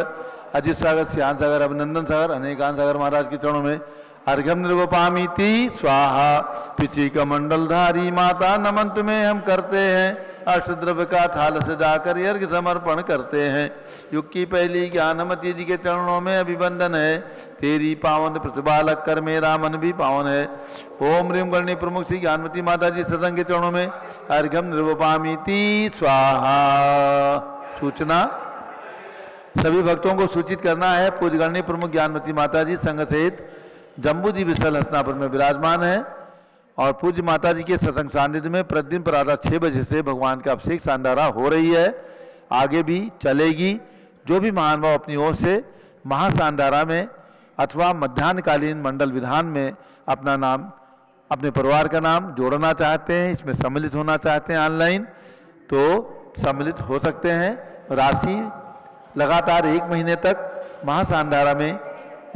अजित सागर, श्याम सागर, अभिनंदन सागर, अनेकांत सागर महाराज के चरणों में अर्घ्यम निर्वपामीति स्वाहा। पिछी कमंडलधारी माता नमन तुम्हें हम करते हैं। अष्टद्रव्य का थाल सजाकर अर्घ्य समर्पण करते हैं। युग की पहली ज्ञानमती जी के चरणों में अभिवंदन है। तेरी पावन प्रतिपालक कर मेरा मन भी पावन है। ओम ह्रीम गणनी प्रमुख श्री ज्ञानमती माता जी सत्संग के चरणों में अर्घ्यम निर्वपामीति स्वाहा। सूचना सभी भक्तों को सूचित करना है। पूज्य गणनी प्रमुख ज्ञानमती माता जी संघ सहित जम्बू जी विशाल हस्तिनापुर में विराजमान है और पूज्य माता जी के सत्संग सानिध्य में प्रतिदिन प्रातः 6 बजे से भगवान का अभिषेक सांधारा हो रही है, आगे भी चलेगी। जो भी महानुभाव अपनी ओर से महासांधारा में अथवा मध्याह्नकालीन मंडल विधान में अपना नाम, अपने परिवार का नाम जोड़ना चाहते हैं, इसमें सम्मिलित होना चाहते हैं ऑनलाइन, तो सम्मिलित हो सकते हैं। राशि लगातार 1 महीने तक महासांधारा में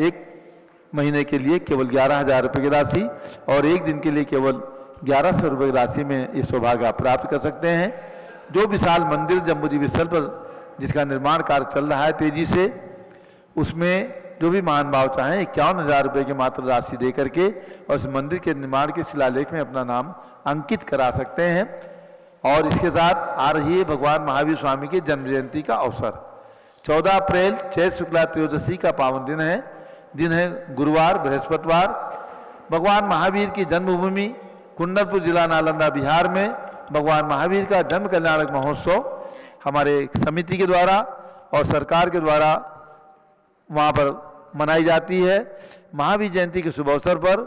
1 महीने के लिए केवल 11,000 रुपये की राशि और 1 दिन के लिए केवल 1100 रुपये की राशि में ये सौभाग्य आप प्राप्त कर सकते हैं। जो विशाल मंदिर जम्बूजी विस्थल पर जिसका निर्माण कार्य चल रहा है तेजी से, उसमें जो भी महानुभाव चाहें 51,000 रुपये की मात्र राशि दे करके और उस मंदिर के निर्माण के शिलालेख में अपना नाम अंकित करा सकते हैं। और इसके साथ आ रही है भगवान महावीर स्वामी की जन्म जयंती का अवसर। 14 अप्रैल चैत्र शुक्ला त्रयोदशी का पावन दिन है गुरुवार, बृहस्पतिवार। भगवान महावीर की जन्मभूमि कुंडलपुर जिला नालंदा बिहार में भगवान महावीर का जन्म कल्याणक महोत्सव हमारे समिति के द्वारा और सरकार के द्वारा वहाँ पर मनाई जाती है। महावीर जयंती के शुभ अवसर पर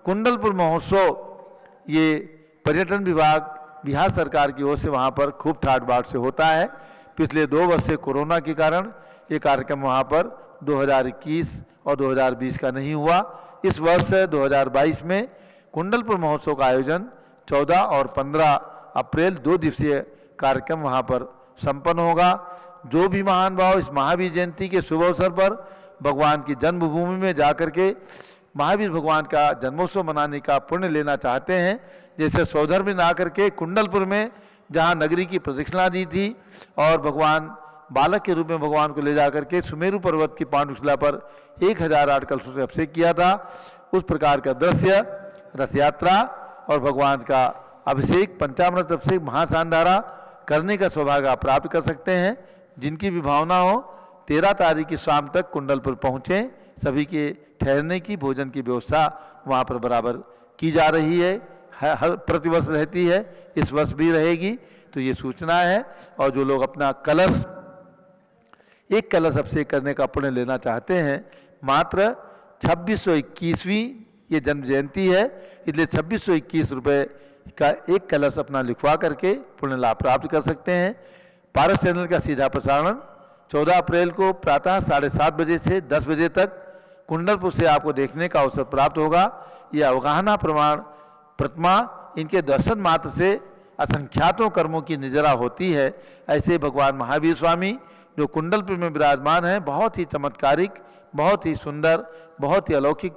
कुंडलपुर महोत्सव ये पर्यटन विभाग बिहार सरकार की ओर से वहाँ पर खूब ठाट बाट से होता है। पिछले 2 वर्ष से कोरोना के कारण ये कार्यक्रम वहाँ पर 2021 और 2020 का नहीं हुआ। इस वर्ष 2022 में कुंडलपुर महोत्सव का आयोजन 14 और 15 अप्रैल 2 दिवसीय कार्यक्रम वहाँ पर संपन्न होगा। जो भी महान भाव इस महावीर जयंती के शुभ अवसर पर भगवान की जन्मभूमि में जाकर के महावीर भगवान का जन्मोत्सव मनाने का पुण्य लेना चाहते हैं, जैसे सौधर में ना करके कुंडलपुर में जहाँ नगरी की प्रदक्षिणा दी थी और भगवान बालक के रूप में भगवान को ले जाकर के सुमेरु पर्वत की पांडुशिला पर 1008 कलशों से अभिषेक किया था, उस प्रकार का दृश्य रथ यात्रा और भगवान का अभिषेक पंचामृत अभिषेक महासांधारा करने का सौभाग्य आप प्राप्त कर सकते हैं। जिनकी भी भावना हो 13 तारीख की शाम तक कुंडलपुर पहुँचें। सभी के ठहरने की, भोजन की व्यवस्था वहाँ पर बराबर की जा रही है, हर प्रतिवर्ष रहती है, इस वर्ष भी रहेगी। तो ये सूचना है। और जो लोग अपना कलश, एक कलश अभिषेक करने का पुण्य लेना चाहते हैं, मात्र 2621वीं ये जन्म जयंती है, इसलिए 2621 रुपये का एक कलश अपना लिखवा करके पुण्य लाभ प्राप्त कर सकते हैं। पारस चैनल का सीधा प्रसारण 14 अप्रैल को प्रातः 7:30 बजे से 10 बजे तक कुंडलपुर से आपको देखने का अवसर प्राप्त होगा। यह अवगाहना प्रमाण प्रतिमा, इनके दर्शन मात्र से असंख्यातों कर्मों की निजरा होती है। ऐसे भगवान महावीर स्वामी जो कुंडलपुर में विराजमान है, बहुत ही चमत्कारिक, बहुत ही सुंदर, बहुत ही अलौकिक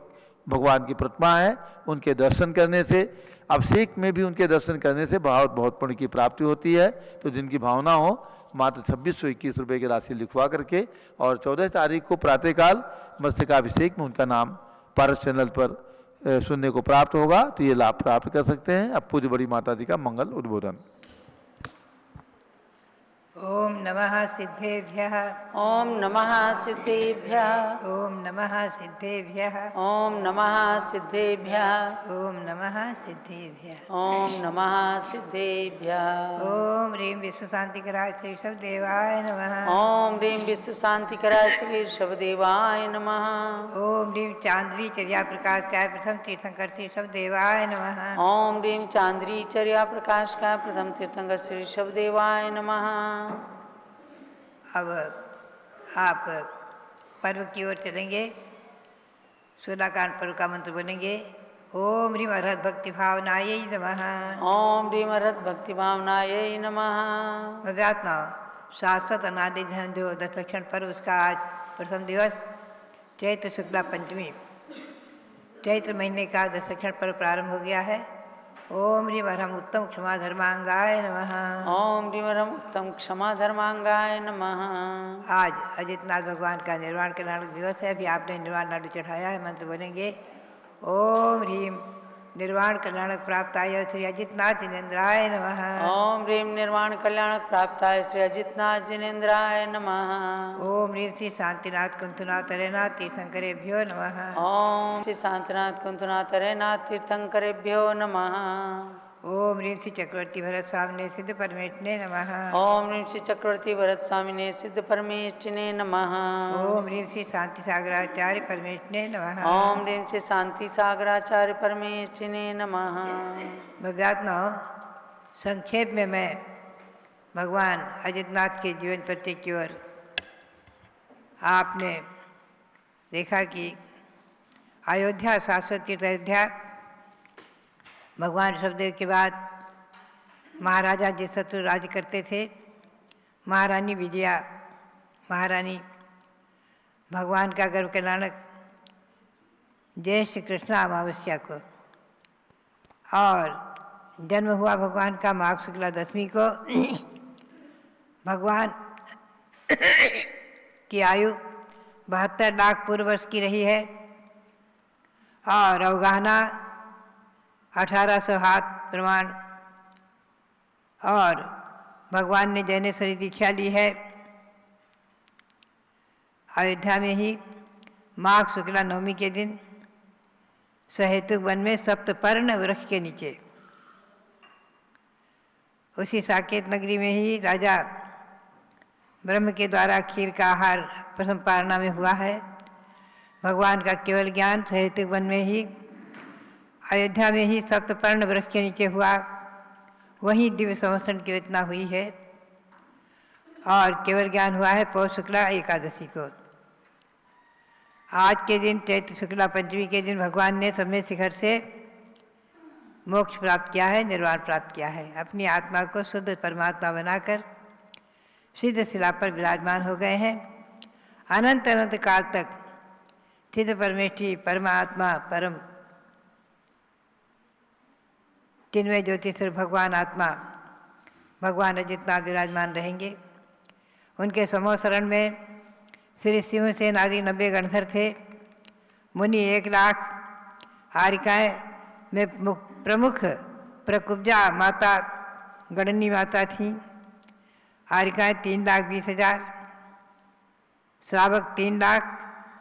भगवान की प्रतिमा है। उनके दर्शन करने से, अभिषेक में भी उनके दर्शन करने से बहुत बहुत पुण्य की प्राप्ति होती है। तो जिनकी भावना हो मात्र 2621 रुपये की राशि लिखवा करके और 14 तारीख को प्रातःकाल मस्तकाभिषेक में उनका नाम पारस चैनल पर सुनने को प्राप्त होगा। तो ये लाभ प्राप्त कर सकते हैं। अब पूज्य बड़ी माता जी का मंगल उद्बोधन। ओम नमः सिद्धेभ्यः। ओम नमः सिद्धेभ्यः। ओम नमः सिद्धेभ्यः। ओम नमः सिद्धेभ्यः। ओम नमः सिद्धेभ्यः। ओम नमः सिद्धेभ्यः। ओम ह्रीं विश्व शांतिकराय श्री देवाय नमः। ओम ह्रीं विश्व शांतिकराय श्री शवदेवाय नमः। ओम ह्रीं चांद्री चर्या प्रकाश काय प्रथम तीर्थंकर श्री देवाय नमः। ओम ह्रीं चांद्री चर्या प्रकाश का प्रथम तीर्थंकर श्री शवदेवाय नमः। अब आप पर्व की ओर चलेंगे। सुदाकांड पर्व का मंत्र बोलेंगे। ओम ह्रीं अरहत भक्ति भावनायै नमः। ओम ह्रीं अरहत भक्ति भावनायै नमः। भव्यात्मा शाश्वत अनादि धन जो दशलक्षण पर्व उसका आज प्रथम दिवस चैत्र शुक्ला पंचमी चैत्र महीने का दशलक्षण पर्व प्रारंभ हो गया है। ओम ह्रीं अरहम उत्तम क्षमा धर्मांगाय नमः। ओम ह्रीं अरहम उत्तम क्षमा धर्मांगाय नमः। आज अजितनाथ भगवान का निर्वाण कल्याणक दिवस है। अभी आपने निर्वाण लाडू चढ़ाया है। मंत्र बोलेंगे। ओम ह्रीं निर्वाण कल्याणक प्राप्ताय श्री अजितनाथ जिनेन्द्राय नमः। ओम ह्रीं निर्वाण कल्याण प्राप्ताय श्री अजितनाथ जिनेन्द्राय नमः। ओम ह्रीं श्री शांतिनाथ कुंतुनाथ हरेनाथ तीर्थंकरेभ्यो नमः। ओम श्री शांतिनाथ कुंतनाथ हरेनाथ तीर्थंकरेभ्यो नमः। ओम ह्रीं श्री चक्रवर्ती भरत स्वामिने सिद्ध परमेष्ठिने नमः। ओम ह्रीं श्री चक्रवर्ती भरत स्वामिने सिद्ध परमेष्ठिने नमः। ओम ह्रीं श्री शांति सागराचार्य परमेष्ठिने नमः। ओम ह्रीं श्री शांति सागराचार्य परमेष्ठिने नमः। भव्यात्मा संक्षेप में मैं भगवान अजितनाथ के जीवन परिचय की ओर आपने देखा कि अयोध्या शाश्वत तीर्थ अयोध्या भगवान ऋषभदेव के बाद महाराजा जितशत्रु राज्य करते थे। महारानी विजया महारानी भगवान का गर्भ कल्याणक ज्येष्ठ कृष्ण अमावस्या को और जन्म हुआ भगवान का माघ शुक्ला दशमी को। भगवान की आयु 72 लाख पूर्व वर्ष की रही है और अवगाहना 1800 हाथ प्रमाण और भगवान ने जैनेश्वरी दीक्षा ली है। अयोध्या में ही माघ शुक्ला नवमी के दिन सहेतुक वन में सप्तपर्ण वृक्ष के नीचे उसी साकेत नगरी में ही राजा ब्रह्म के द्वारा खीर का आहार प्रथम पारणा में हुआ है। भगवान का केवल ज्ञान सहेतुक वन में ही अयोध्या में ही सप्तपर्ण वृक्ष के नीचे हुआ। वहीं दिव्य संवत्सरण की रचना हुई है और केवल ज्ञान हुआ है पौष शुक्ला एकादशी को। आज के दिन चैत्र शुक्ला पंचमी के दिन भगवान ने समय शिखर से मोक्ष प्राप्त किया है, निर्वाण प्राप्त किया है। अपनी आत्मा को शुद्ध परमात्मा बनाकर सिद्ध शिला पर विराजमान हो गए हैं। अनंत अनंत काल तक सिद्ध परमेष्ठी परमात्मा परम चिन्मय ज्योतिषर भगवान आत्मा भगवान अजितनाथ विराजमान रहेंगे। उनके समूह शरण में श्री सिंहसेन आदि 90 गणधर थे। मुनि 1 लाख, आरिकाएँ में प्रमुख प्रकुब्जा माता गणनी माता थीं। आरिकाएँ 3,20,000, श्रावक 3 लाख,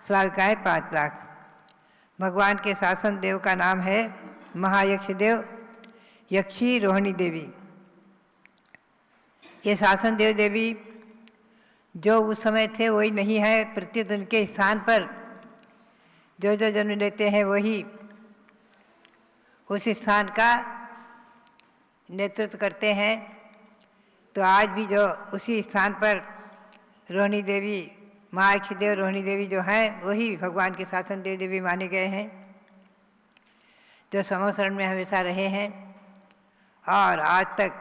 श्राविकाएँ 5 लाख। भगवान के शासन देव का नाम है महायक्ष देव, यक्षी रोहिणी देवी। ये शासन देव देवी जो उस समय थे वही नहीं है। प्रत्युत उनके स्थान पर जो जो जन्म लेते हैं वही उस स्थान का नेतृत्व करते हैं। तो आज भी जो उसी स्थान पर रोहिणी देवी महायक्ष देव रोहिणी देवी जो हैं वही भगवान के शासन देव देवी माने गए हैं, जो समूह शरण में हमेशा रहे हैं और आज तक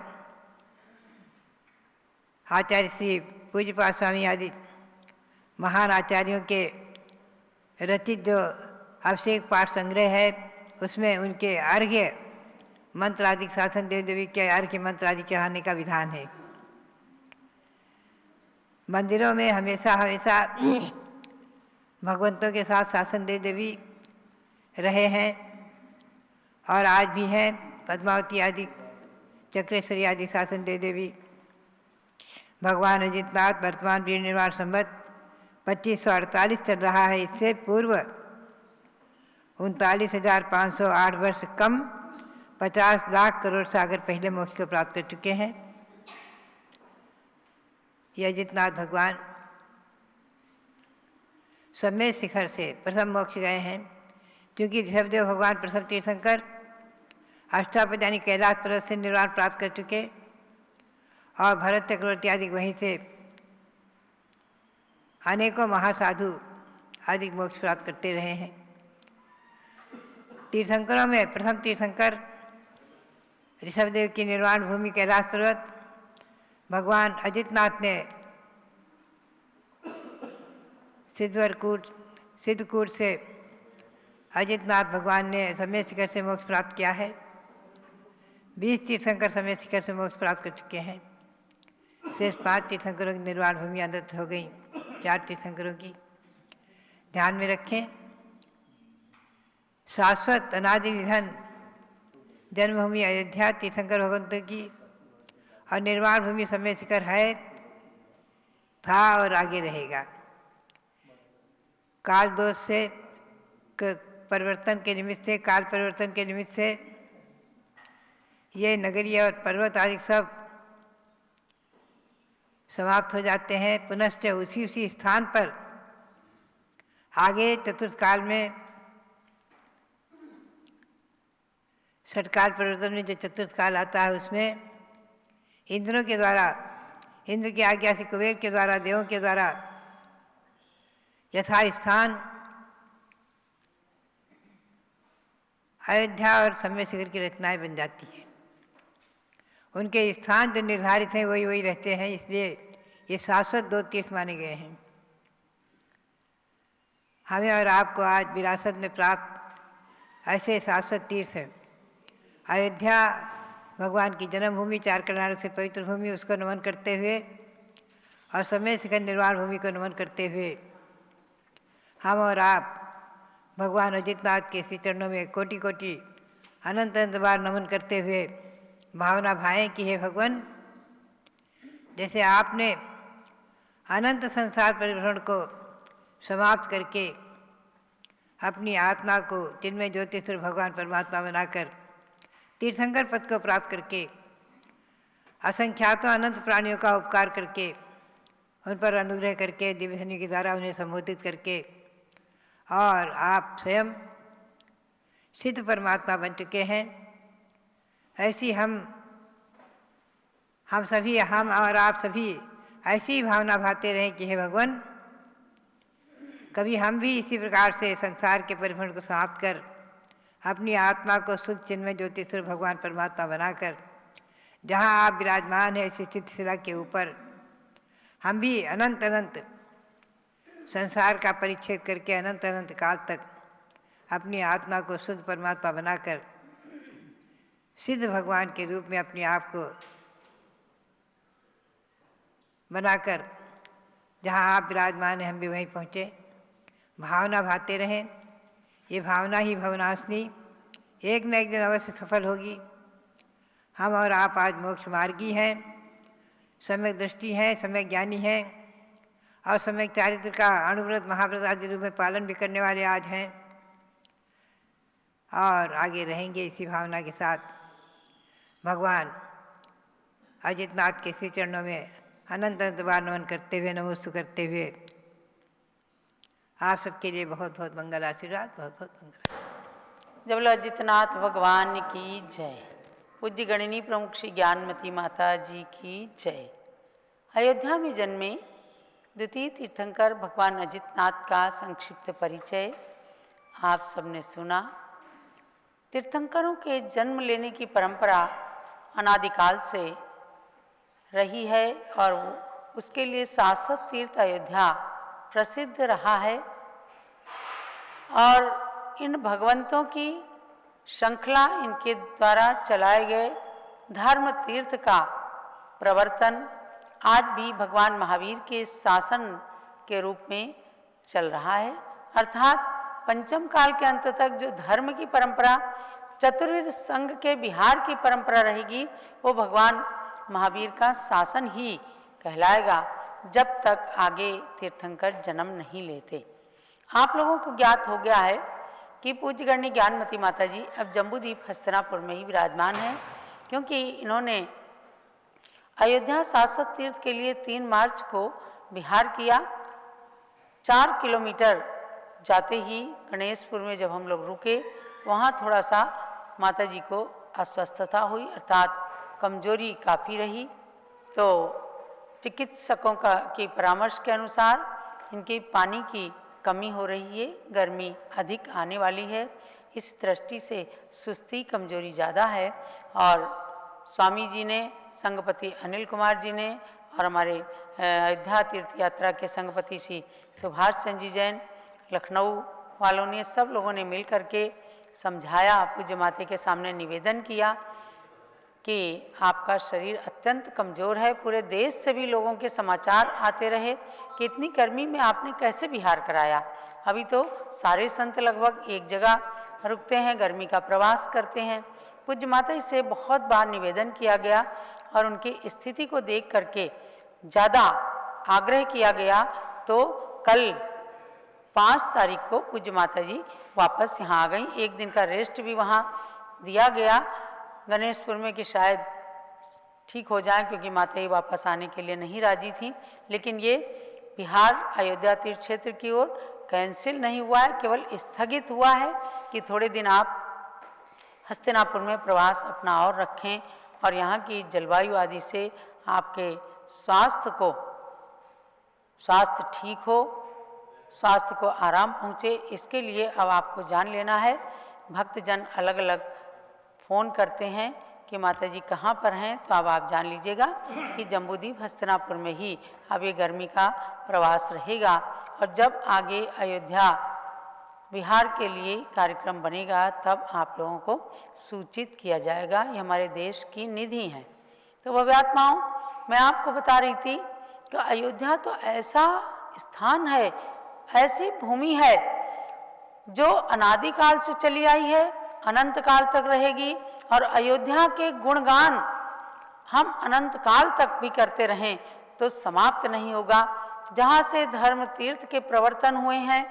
आचार्य श्री पूज्यपाद स्वामी आदि महान आचार्यों के रचित जो अभिषेक पाठ संग्रह है उसमें उनके अर्घ्य मंत्र आदि शासन देव देवी के अर्घ्य मंत्र आदि चढ़ाने का विधान है। मंदिरों में हमेशा हमेशा भगवंतों के साथ शासन देव देवी रहे हैं और आज भी हैं। पद्मावती आदि चक्रेश्वरी आदि शासन देव देवी भगवान अजितनाथ वर्तमान वीर निर्माण संवत 2548 चल रहा है। इससे पूर्व 39,508 वर्ष कम 50 लाख करोड़ सागर पहले मोक्ष को प्राप्त कर चुके हैं। ये अजितनाथ भगवान समय शिखर से प्रथम मोक्ष गए हैं, क्योंकि ऋषभदेव भगवान प्रथम तीर्थंकर अष्टापद यानी कैलाश पर्वत से निर्वाण प्राप्त कर चुके और भरत चक्रवर्ती आदि वहीं से अनेकों महासाधु आदि मोक्ष प्राप्त करते रहे हैं। तीर्थंकरों में प्रथम तीर्थंकर ऋषभदेव की निर्वाण भूमि कैलाश पर्वत भगवान अजितनाथ ने सिद्धकूट से अजितनाथ भगवान ने समय शिखर से मोक्ष प्राप्त किया है। 20 तीर्थंकर समय शिखर से मोक्ष प्राप्त कर चुके हैं। शेष 5 तीर्थंकरों की निर्वाण भूमि अनंत हो गई। 4 तीर्थंकरों की ध्यान में रखें। शाश्वत अनादि निधन जन्मभूमि अयोध्या तीर्थंकर भगवंतों की और निर्वाण भूमि समय शिखर है, था और आगे रहेगा। काल दोष से परिवर्तन के निमित्त से काल परिवर्तन के निमित्त से ये नगरीय और पर्वत आदि सब समाप्त हो जाते हैं। पुनश्च उसी स्थान पर आगे चतुर्थ काल में षटकाल परिवर्तन में जो चतुर्थ काल आता है उसमें इंद्रों के द्वारा, इंद्र की आज्ञा से कुबेर के द्वारा, देवों के द्वारा यथा स्थान अयोध्या और समय शिखर की रचनाएं बन जाती हैं। उनके स्थान जो निर्धारित हैं वही रहते हैं, इसलिए ये शाश्वत 2 तीर्थ माने गए हैं। हमें और आपको आज विरासत में प्राप्त ऐसे शाश्वत तीर्थ हैं। अयोध्या भगवान की जन्मभूमि, 4 कल्याणों से पवित्र भूमि, उसको नमन करते हुए और समय शिखर निर्वाण भूमि को नमन करते हुए हम और आप भगवान अजितनाथ के श्री चरणों में कोटि कोटि अनंत अनंत बार नमन करते हुए भावना भाएं कि हे भगवान, जैसे आपने अनंत संसार परिभ्रमण को समाप्त करके अपनी आत्मा को जिनमें ज्योतिषर भगवान परमात्मा बनाकर तीर्थंकर पद को प्राप्त करके असंख्यातों अनंत प्राणियों का उपकार करके उन पर अनुग्रह करके दिव्यशनि के द्वारा उन्हें संबोधित करके और आप स्वयं सिद्ध परमात्मा बन चुके हैं। ऐसी हम और आप सभी ऐसी ही भावना भाते रहें कि हे भगवान, कभी हम भी इसी प्रकार से संसार के परिभ्रमण को समाप्त कर अपनी आत्मा को शुद्ध चिन्मय ज्योतिषर भगवान परमात्मा बनाकर जहाँ आप विराजमान है इसी चित्त शिला के ऊपर हम भी अनंत अनंत संसार का परिच्छेद करके अनंत अनंत काल तक अपनी आत्मा को शुद्ध परमात्मा बनाकर सिद्ध भगवान के रूप में अपने आप को बनाकर जहाँ आप विराजमान हैं हम भी वहीं पहुँचे। भावना भाते रहें। ये भावना ही भवनाशिनी एक न एक दिन अवश्य सफल होगी। हम और आप आज मोक्ष मार्गी हैं, सम्यक दृष्टि हैं, सम्यक ज्ञानी हैं और सम्यक चारित्र का अणुव्रत महाव्रत आदि रूप में पालन भी करने वाले आज हैं और आगे रहेंगे इसी भावना के साथ। भगवान अजितनाथ के श्री चरणों में अनंत अनंत बार नमन करते हुए, नमोस्तु करते हुए आप सबके लिए बहुत बहुत मंगल आशीर्वाद, बहुत बहुत मंगल। जब अजितनाथ भगवान की जय। पूज्य गणिनी प्रमुख श्री ज्ञानमती माता जी की जय। अयोध्या में जन्मे द्वितीय तीर्थंकर भगवान अजितनाथ का संक्षिप्त परिचय आप सबने सुना। तीर्थंकरों के जन्म लेने की परंपरा अनादिकाल से रही है और उसके लिए शाश्वत तीर्थ अयोध्या प्रसिद्ध रहा है और इन भगवंतों की श्रृंखला, इनके द्वारा चलाए गए धर्म तीर्थ का प्रवर्तन आज भी भगवान महावीर के शासन के रूप में चल रहा है। अर्थात पंचम काल के अंत तक जो धर्म की परंपरा, चतुर्विध संघ के विहार की परंपरा रहेगी, वो भगवान महावीर का शासन ही कहलाएगा जब तक आगे तीर्थंकर जन्म नहीं लेते। आप लोगों को ज्ञात हो गया है कि पूज्य गण्य ज्ञानमती माता जी अब जम्बूद्वीप हस्तिनापुर में ही विराजमान हैं, क्योंकि इन्होंने अयोध्या शाश्वत तीर्थ के लिए 3 मार्च को विहार किया। 4 किलोमीटर जाते ही गणेशपुर में जब हम लोग रुके, वहाँ थोड़ा सा माता जी को अस्वस्थता हुई, अर्थात कमजोरी काफ़ी रही। तो चिकित्सकों के परामर्श के अनुसार इनकी पानी की कमी हो रही है, गर्मी अधिक आने वाली है, इस दृष्टि से सुस्ती कमजोरी ज़्यादा है। और स्वामी जी ने, संघपति अनिल कुमार जी ने और हमारे अयोध्या तीर्थ यात्रा के संघपति श्री सुभाष चंद्र जी जैन, लखनऊ वालों ने, सब लोगों ने मिल करके समझाया, पूज्य माता के सामने निवेदन किया कि आपका शरीर अत्यंत कमज़ोर है। पूरे देश से भी लोगों के समाचार आते रहे कि इतनी गर्मी में आपने कैसे विहार कराया। अभी तो सारे संत लगभग एक जगह रुकते हैं, गर्मी का प्रवास करते हैं। पूज्य माता से बहुत बार निवेदन किया गया और उनकी स्थिति को देख करके ज़्यादा आग्रह किया गया। तो कल 5 तारीख को पूज्य माता जी वापस यहाँ आ गई। एक दिन का रेस्ट भी वहाँ दिया गया गणेशपुर में कि शायद ठीक हो जाए, क्योंकि माता जी वापस आने के लिए नहीं राजी थी। लेकिन ये बिहार अयोध्या तीर्थ क्षेत्र की ओर कैंसिल नहीं हुआ है, केवल स्थगित हुआ है कि थोड़े दिन आप हस्तिनापुर में प्रवास अपना और रखें और यहाँ की जलवायु आदि से आपके स्वास्थ्य ठीक हो, स्वास्थ्य को आराम पहुँचे, इसके लिए अब आपको जान लेना है। भक्तजन अलग अलग फ़ोन करते हैं कि माता जी कहाँ पर हैं, तो अब आप जान लीजिएगा कि जम्बूद्वीप हस्तिनापुर में ही अब ये गर्मी का प्रवास रहेगा। और जब आगे अयोध्या बिहार के लिए कार्यक्रम बनेगा तब आप लोगों को सूचित किया जाएगा। ये हमारे देश की निधि हैं। तो भव्यात्माओं, मैं आपको बता रही थी कि अयोध्या तो ऐसा स्थान है, ऐसी भूमि है जो अनादिकाल से चली आई है, अनंत काल तक रहेगी। और अयोध्या के गुणगान हम अनंत काल तक भी करते रहें तो समाप्त नहीं होगा। जहाँ से धर्म तीर्थ के प्रवर्तन हुए हैं,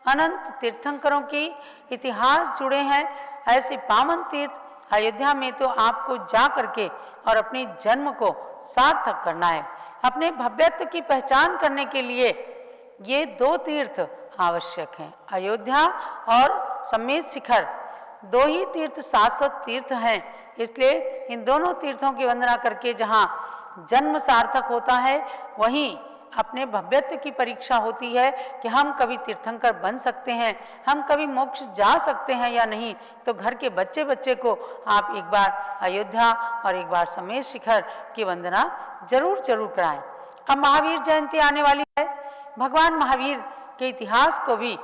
अनंत तीर्थंकरों के इतिहास जुड़े हैं, ऐसे पावन तीर्थ अयोध्या में तो आपको जा करके और अपने जन्म को सार्थक करना है। अपने भव्यत्व की पहचान करने के लिए ये 2 तीर्थ आवश्यक हैं, अयोध्या और समेत शिखर। 2 ही तीर्थ शाश्वत तीर्थ हैं, इसलिए इन दोनों तीर्थों की वंदना करके जहाँ जन्म सार्थक होता है, वहीं अपने भव्यत्व की परीक्षा होती है कि हम कभी तीर्थंकर बन सकते हैं, हम कभी मोक्ष जा सकते हैं या नहीं। तो घर के बच्चे बच्चे को आप एक बार अयोध्या और एक बार समेत शिखर की वंदना जरूर कराएं। अब महावीर जयंती आने वाली है। भगवान महावीर के इतिहास को भी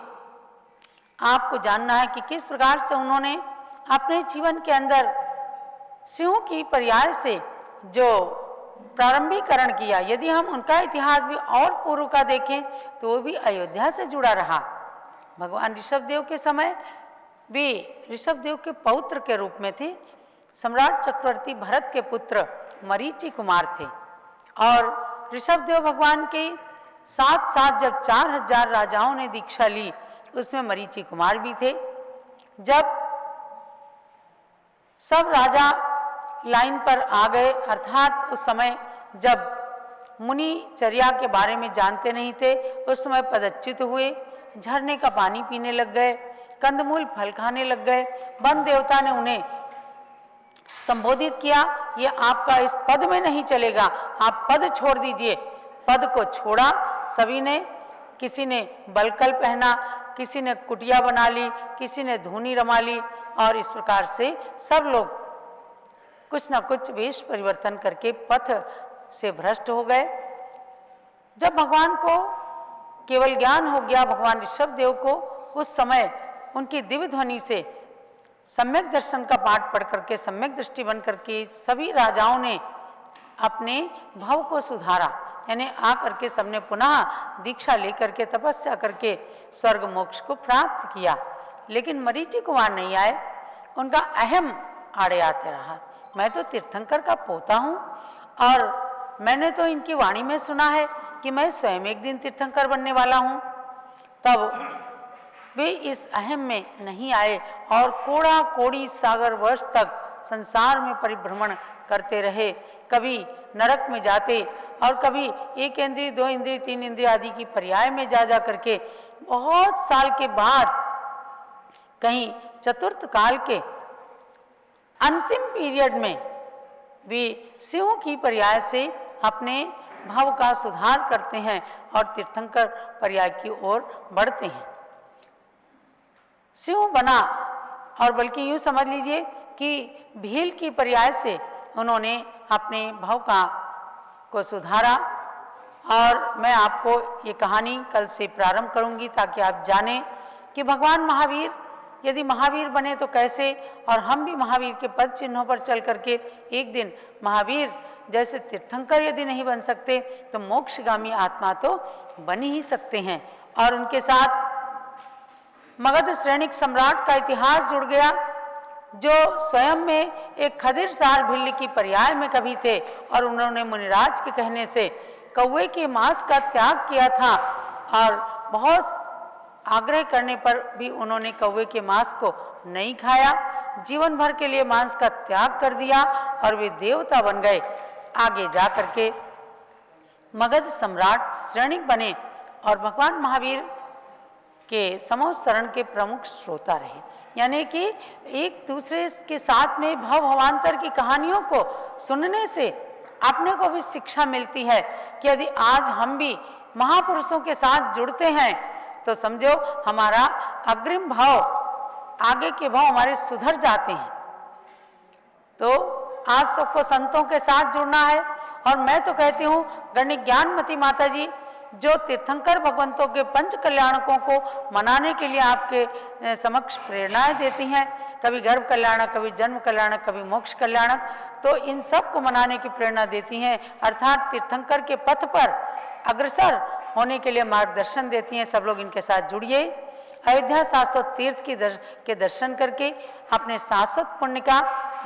आपको जानना है कि किस प्रकार से उन्होंने अपने जीवन के अंदर सिंहों की पर्याय से जो प्रारंभिकरण किया। यदि हम उनका इतिहास भी और पूर्व का देखें तो वो भी अयोध्या से जुड़ा रहा। भगवान ऋषभदेव के समय भी ऋषभदेव के पौत्र के रूप में थे। सम्राट चक्रवर्ती भरत के पुत्र मरीचि कुमार थे और ऋषभदेव भगवान के साथ साथ जब 4000 राजाओं ने दीक्षा ली, उसमें मरीचि कुमार भी थे। जब सब राजा लाइन पर आ गए, अर्थात उस समय जब मुनि चर्या के बारे में जानते नहीं थे, उस समय पदच्युत हुए, झरने का पानी पीने लग गए, कंदमूल फल खाने लग गए। वन देवता ने उन्हें संबोधित किया, ये आपका इस पद में नहीं चलेगा, आप पद छोड़ दीजिए। पद को छोड़ा सभी ने, किसी ने बलकल पहना, किसी ने कुटिया बना ली, किसी ने धूनी रमा ली और इस प्रकार से सब लोग कुछ न कुछ वेश परिवर्तन करके पथ से भ्रष्ट हो गए। जब भगवान को केवल ज्ञान हो गया, भगवान ऋषभदेव को उस समय उनकी दिव्य ध्वनि से सम्यक दर्शन का पाठ पढ़ करके सम्यक दृष्टि बन करके सभी राजाओं ने अपने भाव को सुधारा, यानी आ करके सबने पुनः दीक्षा लेकर के तपस्या करके स्वर्ग मोक्ष को प्राप्त किया। लेकिन मरीचि कुमार नहीं आए, उनका अहम आड़े आते रहा। मैं तो तीर्थंकर का पोता हूँ और मैंने तो इनकी वाणी में सुना है कि मैं स्वयं एक दिन तीर्थंकर बनने वाला हूँ। तब वे इस अहम में नहीं आए और कोड़ा कोड़ी सागर वर्ष तक संसार में परिभ्रमण करते रहे। कभी नरक में जाते और कभी एक इंद्रिय, दो इंद्रिय, तीन इंद्रिय आदि की पर्याय में जा करके बहुत साल के बाद कहीं चतुर्थ काल के अंतिम पीरियड में वे शिव की पर्याय से अपने भाव का सुधार करते हैं और तीर्थंकर पर्याय की ओर बढ़ते हैं। शिव बना, और बल्कि यूँ समझ लीजिए कि भील की पर्याय से उन्होंने अपने भाव को सुधारा। और मैं आपको ये कहानी कल से प्रारंभ करूंगी ताकि आप जानें कि भगवान महावीर यदि महावीर बने तो कैसे, और हम भी महावीर के पद चिन्हों पर चल करके एक दिन महावीर जैसे तीर्थंकर यदि नहीं बन सकते तो मोक्षगामी आत्मा तो बन ही सकते हैं। और उनके साथ मगध श्रेणिक सम्राट का इतिहास जुड़ गया, जो स्वयं में एक खदिर सार भिल्ली की पर्याय में कभी थे और उन्होंने मुनिराज के कहने से कौवे के मांस का त्याग किया था, और बहुत आग्रह करने पर भी उन्होंने कौवे के मांस को नहीं खाया, जीवन भर के लिए मांस का त्याग कर दिया और वे देवता बन गए। आगे जा करके मगध सम्राट श्रेणिक बने और भगवान महावीर के समोत्सरण के प्रमुख श्रोता रहे। यानी कि एक दूसरे के साथ में भवांतर की कहानियों को सुनने से अपने को भी शिक्षा मिलती है कि यदि आज हम भी महापुरुषों के साथ जुड़ते हैं तो समझो हमारा अग्रिम भाव, आगे के भाव हमारे सुधर जाते हैं। तो आप सबको संतों के साथ जुड़ना है। और मैं तो कहती हूँ गणित ज्ञानमती माता जी जो तीर्थंकर भगवंतों के पंच कल्याणकों को मनाने के लिए आपके समक्ष प्रेरणाएं देती हैं, कभी गर्भ कल्याणक, कभी जन्म कल्याणक, कभी मोक्ष कल्याणक, तो इन सब को मनाने की प्रेरणा देती हैं, अर्थात तीर्थंकर के पथ पर अग्रसर होने के लिए मार्गदर्शन देती हैं। सब लोग इनके साथ जुड़िए। अयोध्या शाश्वत तीर्थ के दर्शन करके अपने शाश्वत पुण्य का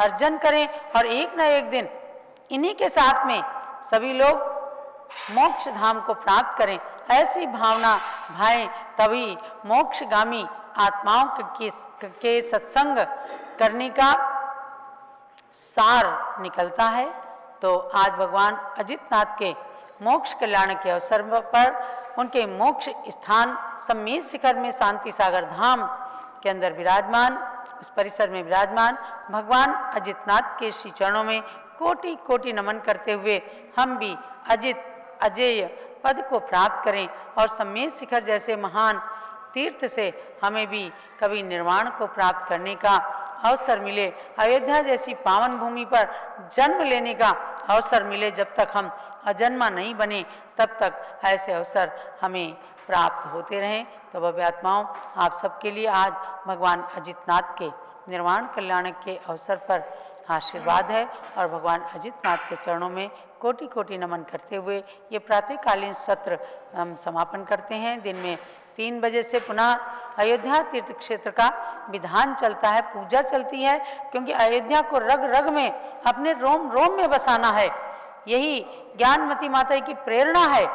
अर्जन करें और एक न एक दिन इन्हीं के साथ में सभी लोग मोक्ष धाम को प्राप्त करें। ऐसी भावना भाएं, तभी मोक्षगामी आत्माओं के सत्संग करने का सार निकलता है। तो आज भगवान अजितनाथ के मोक्ष कल्याण के अवसर पर उनके मोक्ष स्थान सम्मेद शिखर में शांति सागर धाम के अंदर विराजमान, उस परिसर में विराजमान भगवान अजितनाथ के श्री चरणों में कोटि कोटि नमन करते हुए हम भी अजित अजेय पद को प्राप्त करें और सम्मेद शिखर जैसे महान तीर्थ से हमें भी कभी निर्वाण को प्राप्त करने का अवसर मिले, अयोध्या जैसी पावन भूमि पर जन्म लेने का अवसर मिले। जब तक हम अजन्मा नहीं बने तब तक ऐसे अवसर हमें प्राप्त होते रहें। तो भव्य आत्माओं, आप सबके लिए आज भगवान अजितनाथ के निर्वाण कल्याण के अवसर पर आशीर्वाद है और भगवान अजितनाथ के चरणों में कोटि कोटि नमन करते हुए ये प्रातःकालीन सत्र हम समापन करते हैं। दिन में 3 बजे से पुनः अयोध्या तीर्थ क्षेत्र का विधान चलता है, पूजा चलती है, क्योंकि अयोध्या को रग रग में अपने रोम रोम में बसाना है। यही ज्ञानमती माता की प्रेरणा है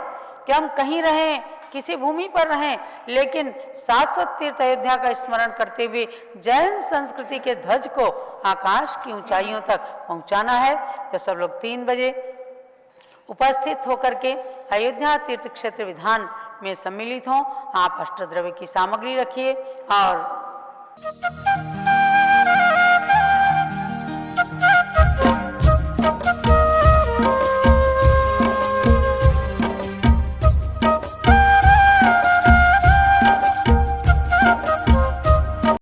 कि हम कहीं रहें, किसी भूमि पर रहें, लेकिन शाश्वत तीर्थ अयोध्या का स्मरण करते हुए जैन संस्कृति के ध्वज को आकाश की ऊंचाइयों तक पहुंचाना है। तो सब लोग 3 बजे उपस्थित होकर के अयोध्या तीर्थ क्षेत्र विधान में सम्मिलित हों। आप अष्टद्रव्य की सामग्री रखिए और